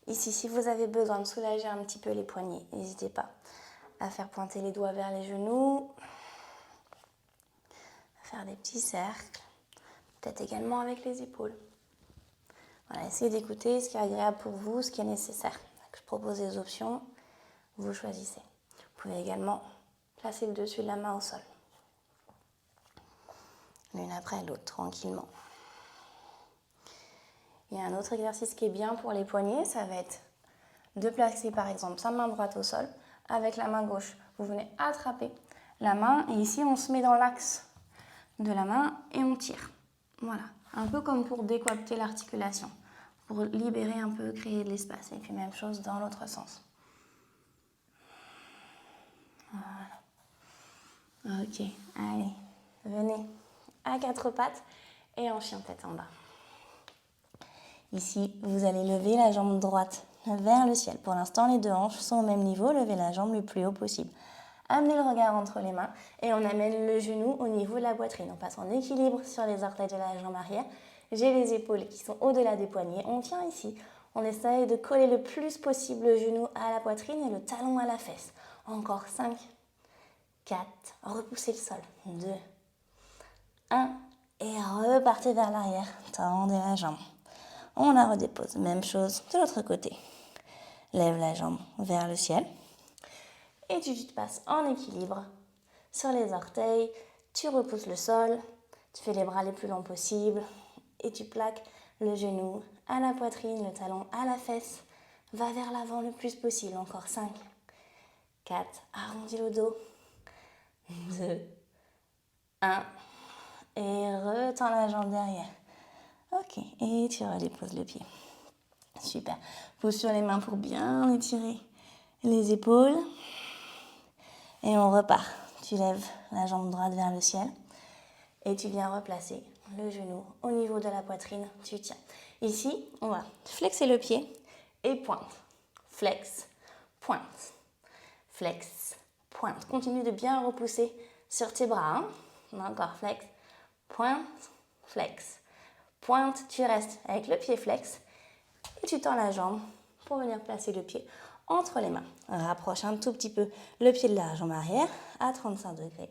Ici, si vous avez besoin de soulager un petit peu les poignets, n'hésitez pas à faire pointer les doigts vers les genoux. À faire des petits cercles. Peut-être également avec les épaules. Voilà, essayez d'écouter ce qui est agréable pour vous, ce qui est nécessaire. Donc, je propose des options, vous choisissez. Vous pouvez également placer le dessus de la main au sol. L'une après l'autre, tranquillement. Il y a un autre exercice qui est bien pour les poignets, ça va être de placer par exemple sa main droite au sol, avec la main gauche. Vous venez attraper la main et ici on se met dans l'axe de la main et on tire. Voilà, un peu comme pour décoapter l'articulation, pour libérer un peu, créer de l'espace. Et puis même chose dans l'autre sens. Voilà. Ok, allez, venez à quatre pattes et en chien tête en bas. Ici, vous allez lever la jambe droite vers le ciel. Pour l'instant, les deux hanches sont au même niveau. Levez la jambe le plus haut possible. Amenez le regard entre les mains et on amène le genou au niveau de la poitrine. On passe en équilibre sur les orteils de la jambe arrière. J'ai les épaules qui sont au-delà des poignets. On tient ici. On essaye de coller le plus possible le genou à la poitrine et le talon à la fesse. Encore 5, 4, repoussez le sol. 2, 1 et repartez vers l'arrière. Tendez la jambe. On la redépose. Même chose de l'autre côté. Lève la jambe vers le ciel. Et tu te passes en équilibre sur les orteils. Tu repousses le sol. Tu fais les bras les plus longs possibles. Et tu plaques le genou à la poitrine, le talon à la fesse. Va vers l'avant le plus possible. Encore 5, 4. Arrondis le dos. 2, 1. Et retends la jambe derrière. Ok, et tu redéposes le pied. Super. Pose sur les mains pour bien étirer les épaules. Et on repart. Tu lèves la jambe droite vers le ciel. Et tu viens replacer le genou au niveau de la poitrine. Tu tiens. Ici, on va flexer le pied et pointe. Flex, pointe. Flex, pointe. Continue de bien repousser sur tes bras. Encore flex, pointe, flex. Pointe, tu restes avec le pied flex et tu tends la jambe pour venir placer le pied entre les mains. Rapproche un tout petit peu le pied de la jambe arrière à 35 degrés.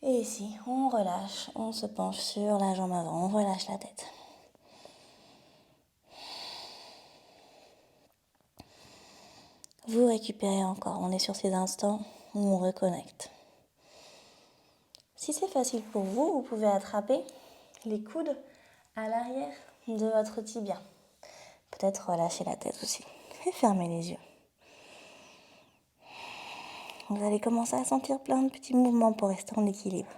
Et ici, on relâche, on se penche sur la jambe avant, on relâche la tête. Vous récupérez encore. On est sur ces instants où on reconnecte. Si c'est facile pour vous, vous pouvez attraper les coudes à l'arrière de votre tibia. Peut-être relâcher la tête aussi et fermer les yeux. Vous allez commencer à sentir plein de petits mouvements pour rester en équilibre.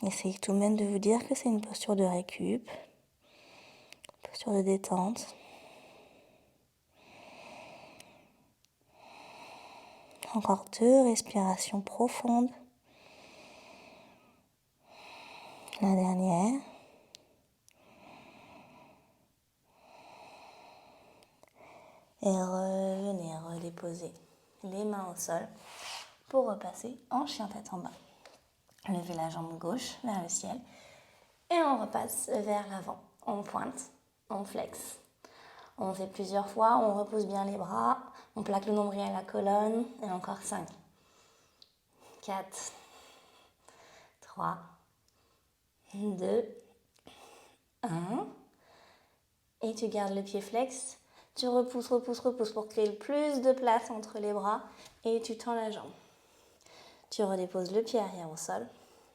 Essayez tout de même de vous dire que c'est une posture de récup, une posture de détente. Encore 2 respirations profondes. La dernière. Et revenez redéposer les mains au sol pour repasser en chien tête en bas. Levez la jambe gauche vers le ciel et on repasse vers l'avant. On pointe, on flexe. On fait plusieurs fois, on repose bien les bras, on plaque le nombril à la colonne et encore 5, 4, 3, 2, 1. Et tu gardes le pied flex. Tu repousses pour créer le plus de place entre les bras et tu tends la jambe. Tu redéposes le pied arrière au sol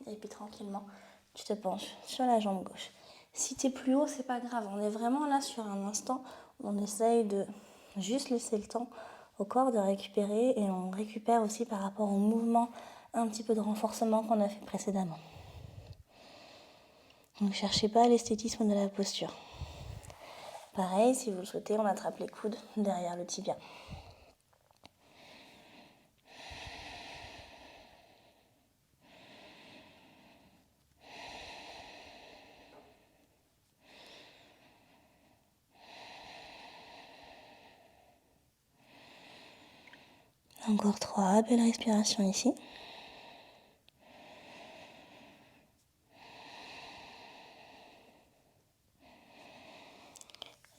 et puis tranquillement, tu te penches sur la jambe gauche. Si tu es plus haut, c'est pas grave. On est vraiment là sur un instant où on essaye de juste laisser le temps au corps de récupérer et on récupère aussi par rapport au mouvement, un petit peu de renforcement qu'on a fait précédemment. Ne cherchez pas l'esthétisme de la posture. Pareil, si vous le souhaitez, on attrape les coudes derrière le tibia. Encore 3 belles respirations ici.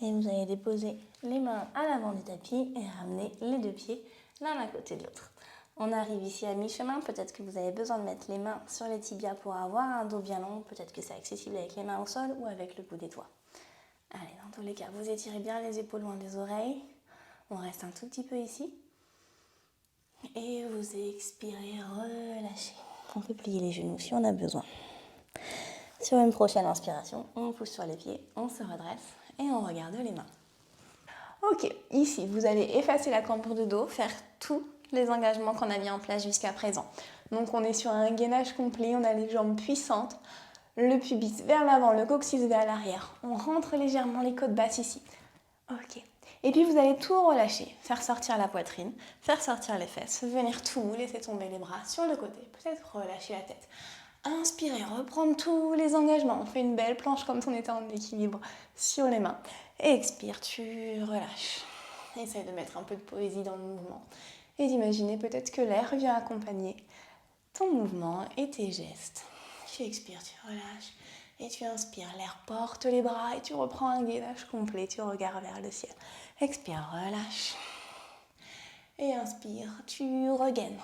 Et vous allez déposer les mains à l'avant du tapis et ramener les 2 pieds l'un à côté de l'autre. On arrive ici à mi-chemin, peut-être que vous avez besoin de mettre les mains sur les tibias pour avoir un dos bien long, peut-être que c'est accessible avec les mains au sol ou avec le bout des doigts. Allez, dans tous les cas, vous étirez bien les épaules loin des oreilles. On reste un tout petit peu ici. Et vous expirez, relâchez. On peut plier les genoux si on a besoin. Sur une prochaine inspiration, on pousse sur les pieds, on se redresse et on regarde les mains. Ok, ici, vous allez effacer la cambrure de dos, faire tous les engagements qu'on a mis en place jusqu'à présent. Donc on est sur un gainage complet, on a les jambes puissantes, le pubis vers l'avant, le coccyx vers l'arrière. On rentre légèrement les côtes basses ici. Ok. Et puis vous allez tout relâcher, faire sortir la poitrine, faire sortir les fesses, venir tout, laisser tomber les bras sur le côté, peut-être relâcher la tête. Inspirez, reprendre tous les engagements. On fait une belle planche comme si on était en équilibre sur les mains. Et expire, tu relâches. Essaye de mettre un peu de poésie dans le mouvement. Et d'imaginer peut-être que l'air vient accompagner ton mouvement et tes gestes. Tu expires, tu relâches. Et tu inspires, l'air porte les bras et tu reprends un gainage complet. Tu regardes vers le ciel. Expire, relâche. Et inspire, tu regaines.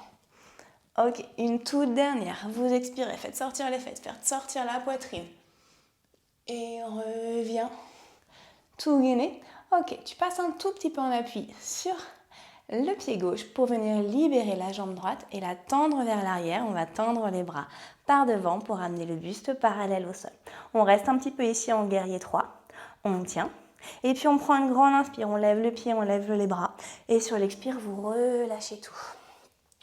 Ok, une toute dernière. Vous expirez, faites sortir les fesses, faites sortir la poitrine. Et reviens. Tout gainé. Ok, tu passes un tout petit peu en appui sur le pied gauche pour venir libérer la jambe droite et la tendre vers l'arrière. On va tendre les bras par devant pour amener le buste parallèle au sol. On reste un petit peu ici en guerrier 3. On tient. Et puis on prend une grande inspire. On lève le pied, on lève les bras. Et sur l'expire, vous relâchez tout.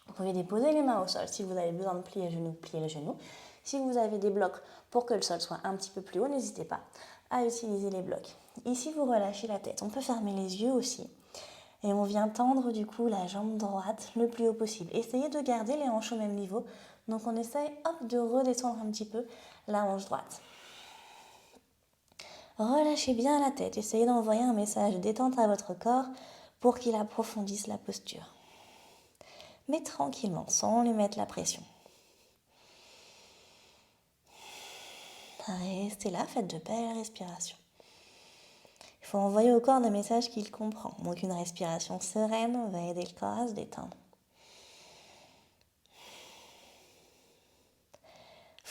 Vous pouvez déposer les mains au sol. Si vous avez besoin de plier le genou, pliez le genou. Si vous avez des blocs pour que le sol soit un petit peu plus haut, n'hésitez pas à utiliser les blocs. Ici, vous relâchez la tête. On peut fermer les yeux aussi. Et on vient tendre du coup la jambe droite le plus haut possible. Essayez de garder les hanches au même niveau. Donc on essaye de redescendre un petit peu la hanche droite. Relâchez bien la tête. Essayez d'envoyer un message de détente à votre corps pour qu'il approfondisse la posture. Mais tranquillement, sans lui mettre la pression. Restez là, faites de belles respirations. Il faut envoyer au corps des messages qu'il comprend. Donc une respiration sereine va aider le corps à se détendre.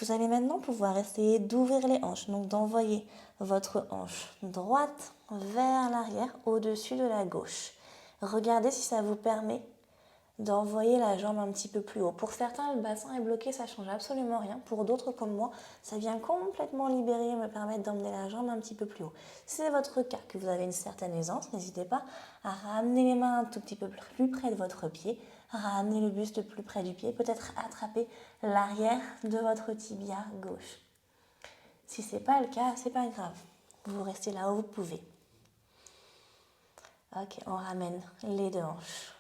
Vous allez maintenant pouvoir essayer d'ouvrir les hanches, donc d'envoyer votre hanche droite vers l'arrière, au-dessus de la gauche. Regardez si ça vous permet d'envoyer la jambe un petit peu plus haut. Pour certains, le bassin est bloqué, ça ne change absolument rien. Pour d'autres comme moi, ça vient complètement libérer et me permettre d'emmener la jambe un petit peu plus haut. Si c'est votre cas, que vous avez une certaine aisance, n'hésitez pas à ramener les mains un tout petit peu plus près de votre pied, ramener le buste plus près du pied, peut-être attraper l'arrière de votre tibia gauche. Si ce n'est pas le cas, c'est pas grave. Vous restez là où vous pouvez. Ok, on ramène les deux hanches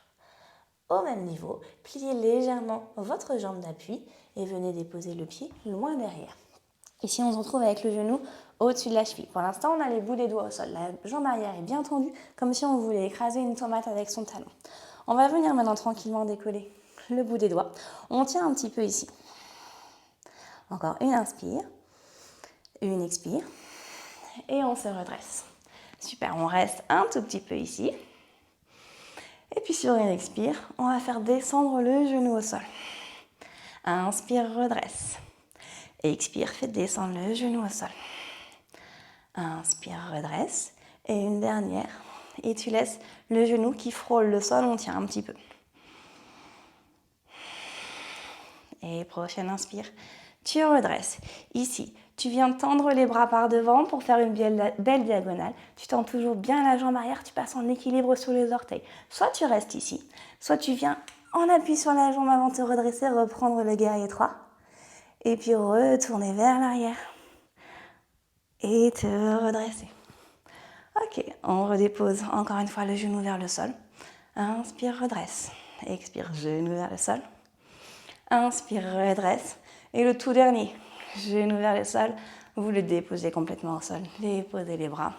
au même niveau. Pliez légèrement votre jambe d'appui et venez déposer le pied loin derrière. Ici, on se retrouve avec le genou au-dessus de la cheville. Pour l'instant, on a les bouts des doigts au sol. La jambe arrière est bien tendue, comme si on voulait écraser une tomate avec son talon. On va venir maintenant tranquillement décoller le bout des doigts. On tient un petit peu ici. Encore une inspire, une expire, et on se redresse. Super, on reste un tout petit peu ici. Et puis sur une expire, on va faire descendre le genou au sol. Inspire, redresse. Expire, fais descendre le genou au sol. Inspire, redresse. Et une dernière. Et tu laisses le genou qui frôle le sol, on tient un petit peu. Et prochaine inspire, tu redresses. Ici, tu viens tendre les bras par devant pour faire une belle diagonale. Tu tends toujours bien la jambe arrière, tu passes en équilibre sur les orteils. Soit tu restes ici, soit tu viens en appui sur la jambe avant de te redresser, reprendre le guerrier 3. Et puis retourner vers l'arrière. Et te redresser. Ok, on redépose encore une fois le genou vers le sol. Inspire, redresse. Expire, genou vers le sol. Inspire, redresse. Et le tout dernier, genou vers le sol. Vous le déposez complètement au sol. Déposez les bras.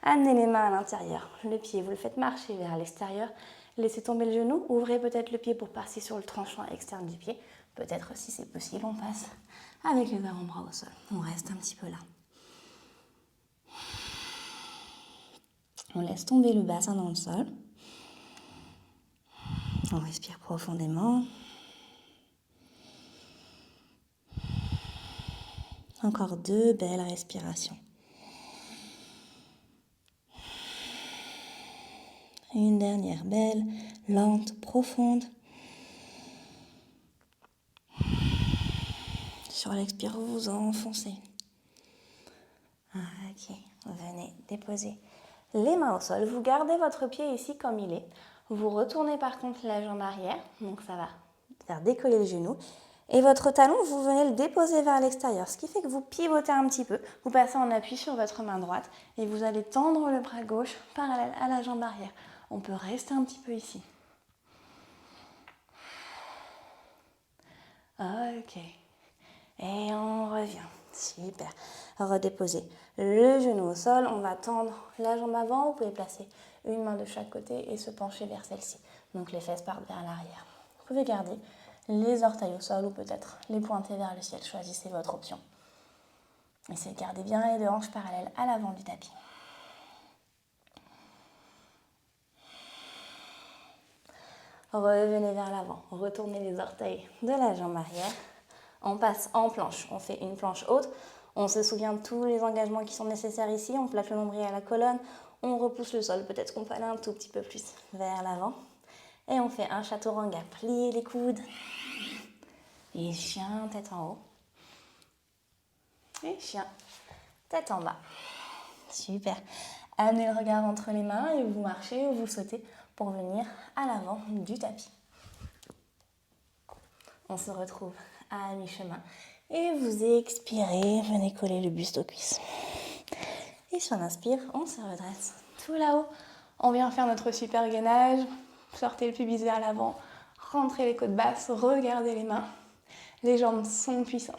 Amenez les mains à l'intérieur. Le pied, vous le faites marcher vers l'extérieur. Laissez tomber le genou. Ouvrez peut-être le pied pour passer sur le tranchant externe du pied. Peut-être, si c'est possible, on passe avec les avant-bras au sol. On reste un petit peu là. On laisse tomber le bassin dans le sol. On respire profondément. Encore 2 belles respirations. Une dernière belle, lente, profonde. Sur l'expire, vous vous enfoncez. Ok, venez déposer les mains au sol. Vous gardez votre pied ici comme il est. Vous retournez par contre la jambe arrière, donc ça va faire décoller le genou. Et votre talon, vous venez le déposer vers l'extérieur, ce qui fait que vous pivotez un petit peu. Vous passez en appui sur votre main droite et vous allez tendre le bras gauche parallèle à la jambe arrière. On peut rester un petit peu ici. Ok. Et on revient. Super. Redéposez le genou au sol. On va tendre la jambe avant. Vous pouvez placer une main de chaque côté et se pencher vers celle-ci. Donc les fesses partent vers l'arrière. Vous pouvez garder les orteils au sol ou peut-être les pointer vers le ciel. Choisissez votre option. Essayez de garder bien les deux hanches parallèles à l'avant du tapis. Revenez vers l'avant. Retournez les orteils de la jambe arrière. On passe en planche. On fait une planche haute. On se souvient de tous les engagements qui sont nécessaires ici. On plaque le nombril à la colonne. On repousse le sol. Peut-être qu'on peut aller un tout petit peu plus vers l'avant. Et on fait un chaturanga. Pliez les coudes. Et chien, tête en haut. Et chien, tête en bas. Super. Amenez le regard entre les mains et vous marchez ou vous sautez pour venir à l'avant du tapis. On se retrouve à mi-chemin et vous expirez, venez coller le buste aux cuisses. Et sur l'inspire, on se redresse tout là-haut. On vient faire notre super gainage. Sortez le pubis vers l'avant, rentrez les côtes basses, regardez les mains. Les jambes sont puissantes.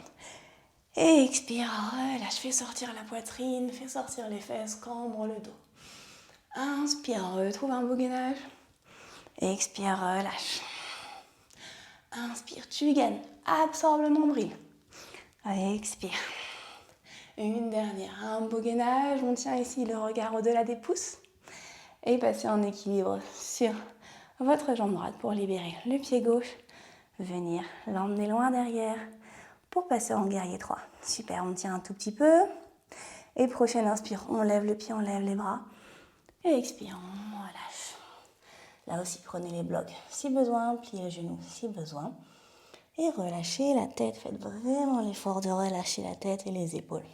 Et expire, relâche, fais sortir la poitrine, fais sortir les fesses, cambre le dos. Inspire, retrouve un beau gainage. Expire, relâche. Inspire, tu gaines, absorbe le nombril. Expire. Une dernière, un beau gainage. On tient ici le regard au-delà des pouces. Et passez en équilibre sur votre jambe droite pour libérer le pied gauche. Venir l'emmener loin derrière. pour passer en guerrier 3. Super, on tient un tout petit peu. Et prochaine inspire, on lève le pied, on lève les bras. Et expire, on relâche. Là aussi, prenez les blocs si besoin, pliez les genoux si besoin. Et relâchez la tête, faites vraiment l'effort de relâcher la tête et les épaules.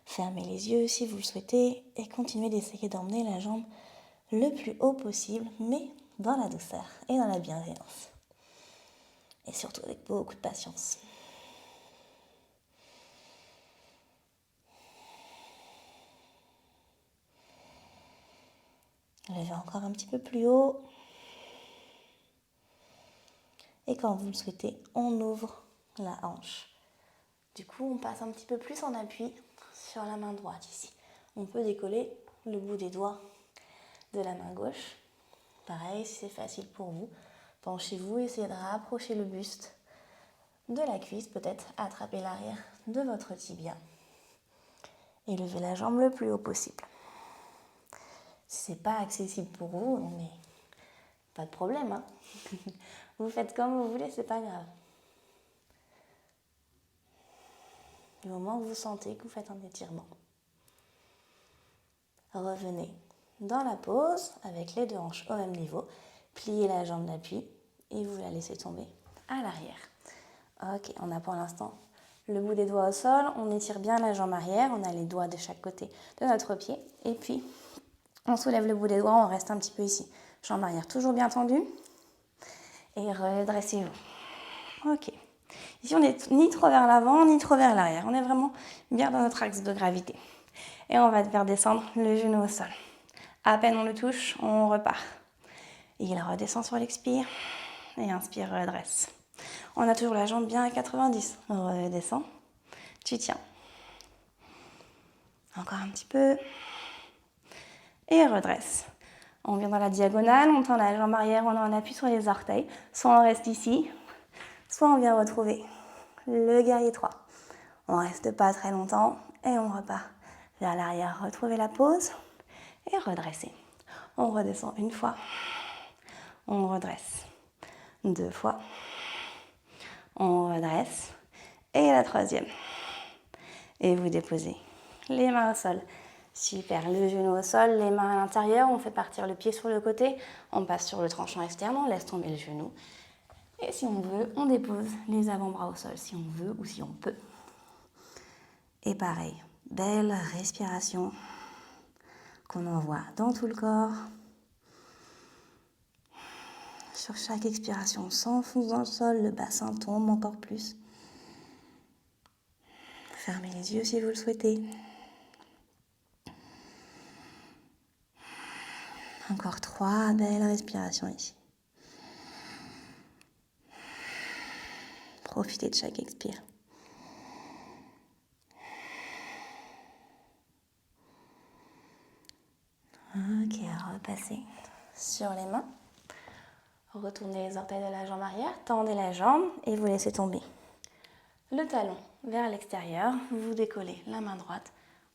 Fermez les yeux si vous le souhaitez et continuez d'essayer d'emmener la jambe le plus haut possible, mais dans la douceur et dans la bienveillance. Et surtout avec beaucoup de patience. Levez encore un petit peu plus haut. Et quand vous le souhaitez, on ouvre la hanche. Du coup, on passe un petit peu plus en appui sur la main droite ici. On peut décoller le bout des doigts de la main gauche. Pareil, si c'est facile pour vous, penchez-vous, essayez de rapprocher le buste de la cuisse, peut-être attraper l'arrière de votre tibia et levez la jambe le plus haut possible. Si ce n'est pas accessible pour vous, mais pas de problème, hein. Vous faites comme vous voulez, c'est pas grave. Du moment que vous sentez que vous faites un étirement. Revenez dans la pose avec les deux hanches au même niveau. Pliez la jambe d'appui et vous la laissez tomber à l'arrière. Ok, on a pour l'instant le bout des doigts au sol. On étire bien la jambe arrière. On a les doigts de chaque côté de notre pied. Et puis, on soulève le bout des doigts. On reste un petit peu ici. Jambe arrière toujours bien tendue. Et redressez-vous. Ok. Ici, on n'est ni trop vers l'avant, ni trop vers l'arrière. On est vraiment bien dans notre axe de gravité. Et on va faire descendre le genou au sol. À peine on le touche, on repart. Il redescend sur l'expire. Et inspire, redresse. On a toujours la jambe bien à 90. Redescend. Tu tiens. Encore un petit peu. Et redresse. On vient dans la diagonale, on tend la jambe arrière, on appuie sur les orteils. Soit on reste ici, soit on vient retrouver le guerrier 3. On ne reste pas très longtemps et on repart vers l'arrière. Retrouvez la pause et redressez. On redescend une fois, on redresse. 2 fois, on redresse. Et la troisième. Et vous déposez les mains au sol. Super, le genou au sol, les mains à l'intérieur, on fait partir le pied sur le côté, on passe sur le tranchant externe, on laisse tomber le genou. Et si on veut, on dépose les avant-bras au sol, si on veut ou si on peut. Et pareil, belle respiration qu'on envoie dans tout le corps. Sur chaque expiration, on s'enfonce dans le sol, le bassin tombe encore plus. Fermez les yeux si vous le souhaitez. Encore 3 belles respirations ici. Profitez de chaque expire. Ok, repassez sur les mains. Retournez les orteils de la jambe arrière, tendez la jambe et vous laissez tomber le talon vers l'extérieur. Vous décollez la main droite,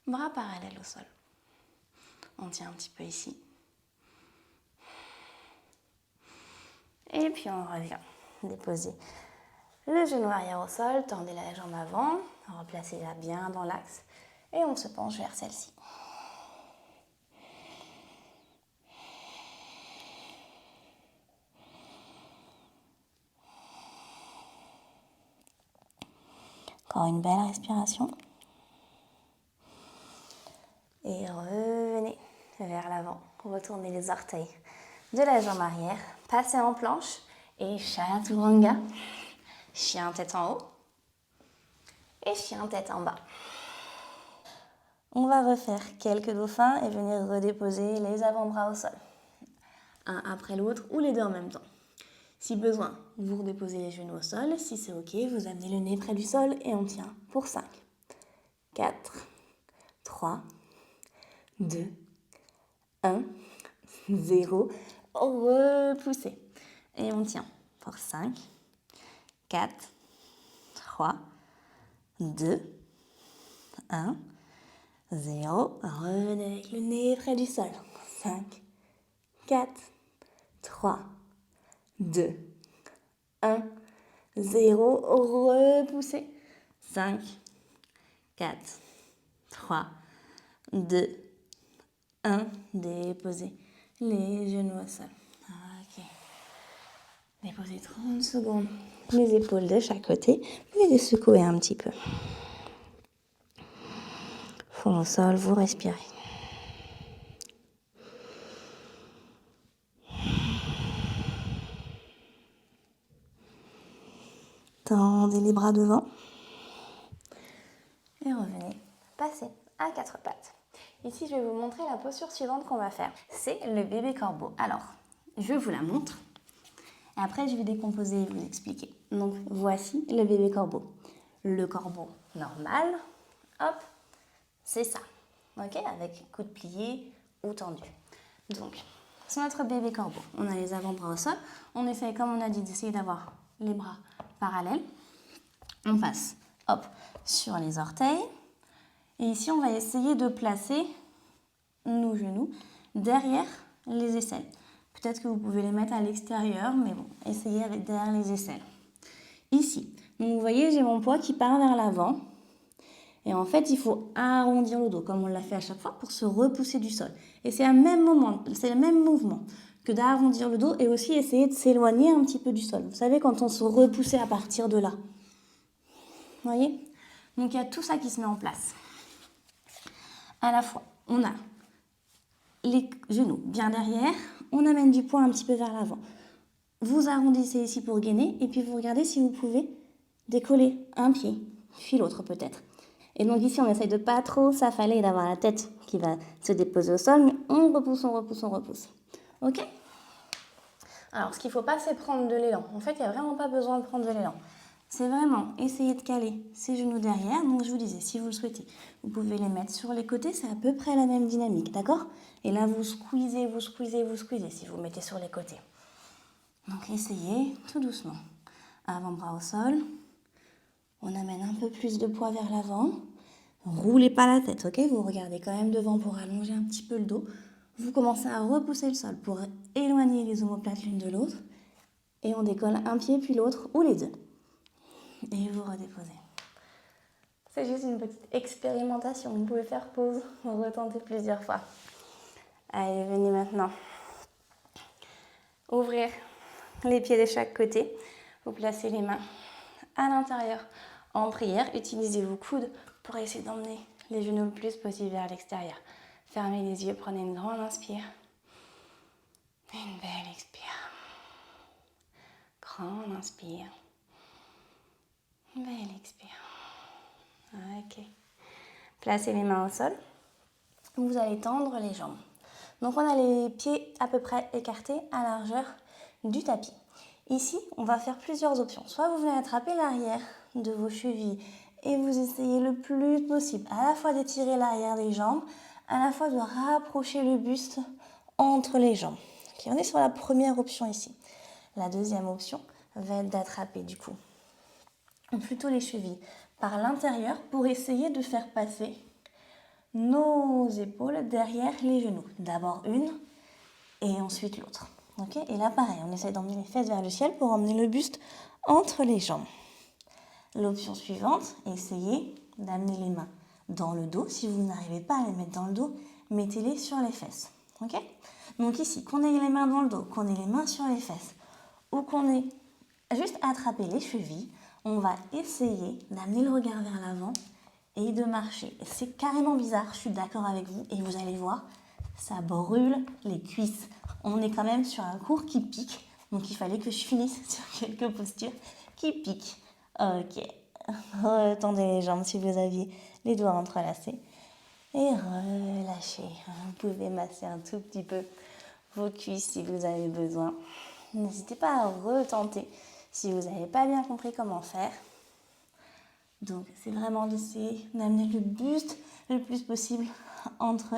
bras parallèles au sol. On tient un petit peu ici. Et puis on revient. Déposez le genou arrière au sol, tendez la jambe avant, replacez-la bien dans l'axe et on se penche vers celle-ci. Encore une belle respiration. Et revenez vers l'avant. Retournez les orteils de la jambe arrière. Passez en planche et Chaturanga. Chien tête en haut et chien tête en bas. On va refaire quelques dauphins et venir redéposer les avant-bras au sol. Un après l'autre ou les deux en même temps. Si besoin, vous redéposez les genoux au sol. Si c'est ok, vous amenez le nez près du sol et on tient pour 5, 4, 3, 2, 1, 0. Repoussez. Et on tient pour 5, 4, 3, 2, 1, 0. Revenez avec le nez près du sol. 5, 4, 3, 2, 0, repoussez. 5, 4, 3, 2, 1. Déposez les genoux au sol. Ok. Déposez 30 secondes les épaules de chaque côté. Vous pouvez les secouer un petit peu. Fond au sol, vous respirez. Tendez les bras devant. Et revenez, passez à 4 pattes. Ici, je vais vous montrer la posture suivante qu'on va faire. C'est le bébé corbeau. Alors, je vous la montre. Après, je vais décomposer et vous expliquer. Donc, voici le bébé corbeau. Le corbeau normal, hop, c'est ça. Ok, avec coude plié ou tendu. Donc, c'est notre bébé corbeau. On a les avant-bras au sol. On essaye, comme on a dit, d'essayer d'avoir les bras parallèles. On passe, hop, sur les orteils. Et ici, on va essayer de placer nos genoux derrière les aisselles. Peut-être que vous pouvez les mettre à l'extérieur, mais bon, essayez avec derrière les aisselles. Ici, donc vous voyez, j'ai mon poids qui part vers l'avant. Et en fait, il faut arrondir le dos, comme on l'a fait à chaque fois, pour se repousser du sol. Et c'est le même mouvement que d'arrondir le dos et aussi essayer de s'éloigner un petit peu du sol. Vous savez, quand on se repoussait à partir de là. Vous voyez? Donc, il y a tout ça qui se met en place. À la fois, on a les genoux bien derrière, on amène du poids un petit peu vers l'avant. Vous arrondissez ici pour gainer et puis vous regardez si vous pouvez décoller un pied, puis l'autre peut-être. Et donc ici, on essaye de pas trop s'affaler et d'avoir la tête qui va se déposer au sol, mais on repousse, on repousse, on repousse. Ok? Alors, ce qu'il ne faut pas, c'est prendre de l'élan. En fait, il n'y a vraiment pas besoin de prendre de l'élan. C'est vraiment essayer de caler ses genoux derrière. Donc, je vous disais, si vous le souhaitez, vous pouvez les mettre sur les côtés. C'est à peu près la même dynamique, d'accord? Et là, vous squeezez, vous squeezez, vous squeezez si vous mettez sur les côtés. Donc, essayez tout doucement. Avant-bras au sol. On amène un peu plus de poids vers l'avant. Roulez pas la tête, ok? Vous regardez quand même devant pour allonger un petit peu le dos. Vous commencez à repousser le sol pour éloigner les omoplates l'une de l'autre. Et on décolle un pied puis l'autre ou les deux. Et vous redéposez. C'est juste une petite expérimentation. Vous pouvez faire pause, retenter plusieurs fois. Allez, venez maintenant. Ouvrir les pieds de chaque côté. Vous placez les mains à l'intérieur en prière. Utilisez vos coudes pour essayer d'emmener les genoux le plus possible vers l'extérieur. Fermez les yeux, prenez une grande inspire. Une belle expire. Grande inspire. Belle expire. Ok. Placez les mains au sol. Vous allez tendre les jambes. Donc on a les pieds à peu près écartés à largeur du tapis. Ici, on va faire plusieurs options. Soit vous venez attraper l'arrière de vos chevilles et vous essayez le plus possible à la fois d'étirer l'arrière des jambes, à la fois de rapprocher le buste entre les jambes. Okay, on est sur la première option ici. La deuxième option va être d'attraper du coup plutôt les chevilles par l'intérieur pour essayer de faire passer nos épaules derrière les genoux. D'abord une et ensuite l'autre. Okay, et là pareil, on essaie d'emmener les fesses vers le ciel pour emmener le buste entre les jambes. L'option suivante, essayez d'amener les mains dans le dos. Si vous n'arrivez pas à les mettre dans le dos, mettez-les sur les fesses. Okay, donc ici, qu'on ait les mains dans le dos, qu'on ait les mains sur les fesses ou qu'on ait juste attrapé les chevilles, on va essayer d'amener le regard vers l'avant et de marcher. C'est carrément bizarre, je suis d'accord avec vous et vous allez voir, ça brûle les cuisses. On est quand même sur un cours qui pique, donc il fallait que je finisse sur quelques postures qui piquent. Ok, retendez les jambes si vous aviez les doigts entrelacés et relâchez. Vous pouvez masser un tout petit peu vos cuisses si vous avez besoin. N'hésitez pas à retenter si vous n'avez pas bien compris comment faire. Donc, c'est vraiment d'essayer d'amener le buste le plus possible entre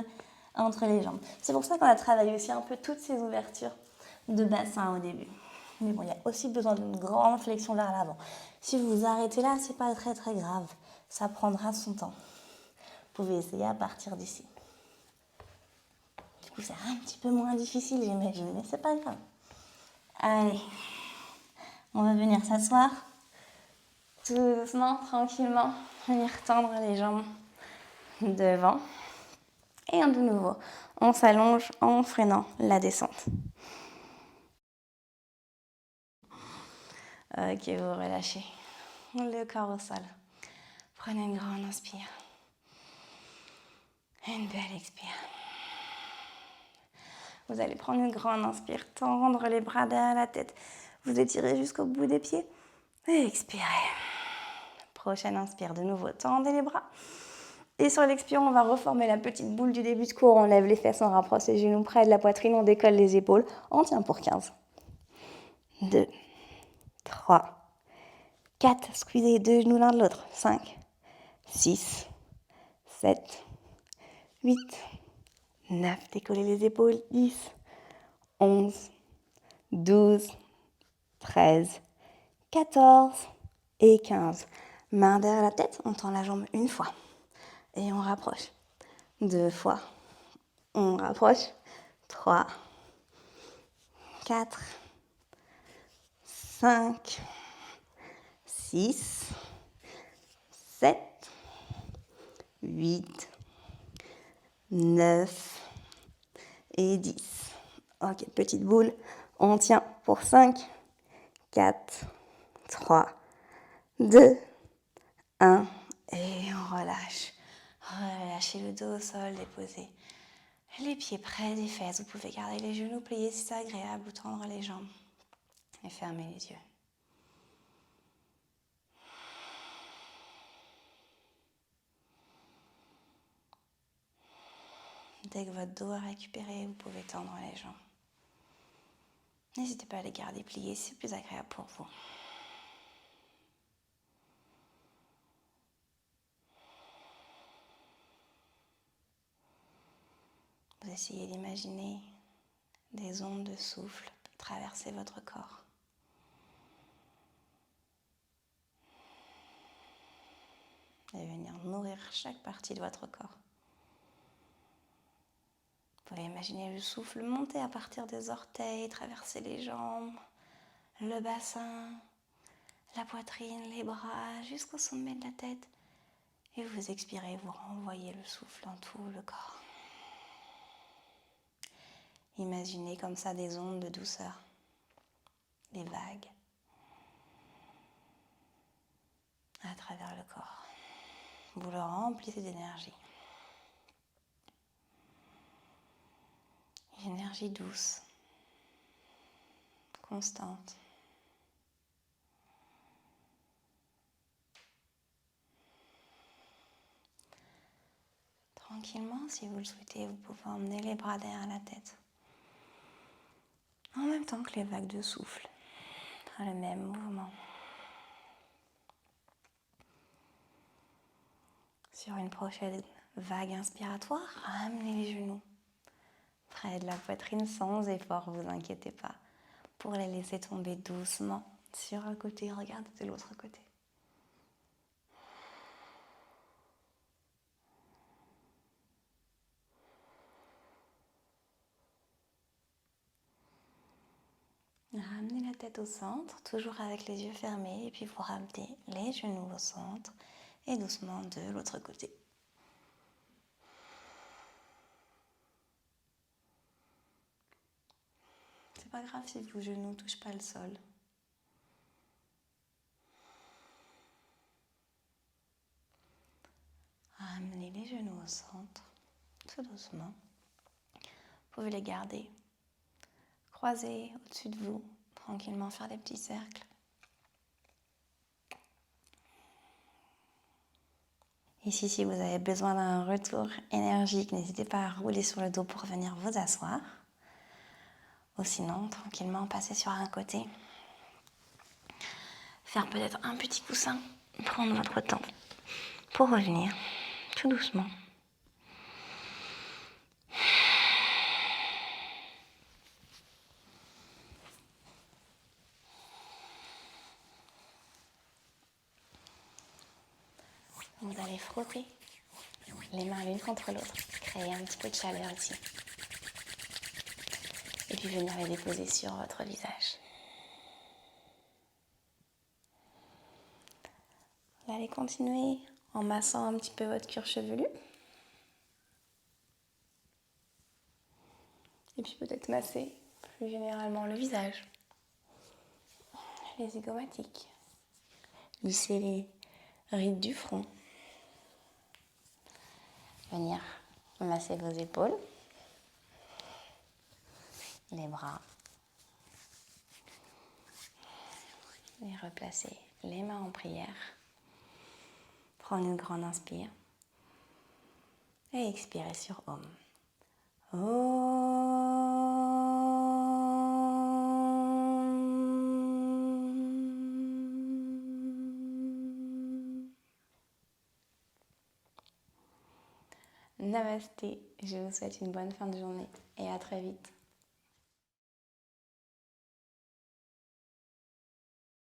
les jambes. C'est pour ça qu'on a travaillé aussi un peu toutes ces ouvertures de bassin au début. Mais bon, il y a aussi besoin d'une grande flexion vers l'avant. Si vous vous arrêtez là, c'est pas très très grave. Ça prendra son temps. Vous pouvez essayer à partir d'ici. Du coup, c'est un petit peu moins difficile, j'imagine, mais c'est pas grave. Allez, on va venir s'asseoir Tout doucement, tranquillement, venir tendre les jambes devant. Et de nouveau, on s'allonge en freinant la descente. Ok, vous relâchez le corps au sol. Prenez une grande inspire. Une belle expire. Vous allez prendre une grande inspire, tendre les bras derrière la tête. Vous étirez jusqu'au bout des pieds. Et expirez. Prochaine inspire, de nouveau, tendez les bras. Et sur l'expire, on va reformer la petite boule du début de cours. On lève les fesses, on rapproche les genoux près de la poitrine, on décolle les épaules. On tient pour 15. 2, 3, 4. Squeezez 2 genoux l'un de l'autre. 5, 6, 7, 8, 9. Décollez les épaules. 10, 11, 12, 13, 14 et 15. Main derrière la tête, on tend la jambe une fois. Et on rapproche. 2 fois. On rapproche. 3, 4, 5, 6, 7, 8, 9 et 10. Ok, petite boule. On tient pour 5, 4, 3, 2, 1. Et on relâche. Relâchez le dos au sol, déposez les pieds près des fesses. Vous pouvez garder les genoux pliés si c'est agréable ou tendre les jambes. Et fermez les yeux. Dès que votre dos a récupéré, vous pouvez tendre les jambes. N'hésitez pas à les garder pliés si c'est plus agréable pour vous. Vous essayez d'imaginer des ondes de souffle traverser votre corps. Et venir nourrir chaque partie de votre corps. Vous pouvez imaginer le souffle monter à partir des orteils, traverser les jambes, le bassin, la poitrine, les bras, jusqu'au sommet de la tête. Et vous expirez, vous renvoyez le souffle dans tout le corps. Imaginez comme ça des ondes de douceur, des vagues à travers le corps. Vous le remplissez d'énergie. Une énergie douce, constante. Tranquillement, si vous le souhaitez, vous pouvez emmener les bras derrière la tête. En même temps que les vagues de souffle, dans le même mouvement. Sur une prochaine vague inspiratoire, ramenez les genoux près de la poitrine sans effort, vous inquiétez pas, pour les laisser tomber doucement sur un côté, regardez de l'autre côté. Ramenez la tête au centre, toujours avec les yeux fermés, et puis vous ramenez les genoux au centre et doucement de l'autre côté. C'est pas grave si vos genoux ne touchent pas le sol. Ramenez les genoux au centre, tout doucement. Vous pouvez les garder croisés au-dessus de vous, tranquillement faire des petits cercles. Ici, si vous avez besoin d'un retour énergique, n'hésitez pas à rouler sur le dos pour venir vous asseoir. Ou sinon, tranquillement, passer sur un côté. Faire peut-être un petit coussin, prendre votre temps pour revenir tout doucement. Vous allez frotter les mains l'une contre l'autre, créer un petit peu de chaleur ici. Et puis venir les déposer sur votre visage. allez continuer en massant un petit peu votre cuir chevelu. Et puis peut-être masser plus généralement le visage, les zygomatiques, lisser les rides du front. Venir masser vos épaules, les bras. Et replacer les mains en prière. Prendre une grande inspire. Et expirer sur Om. Namasté, je vous souhaite une bonne fin de journée et à très vite.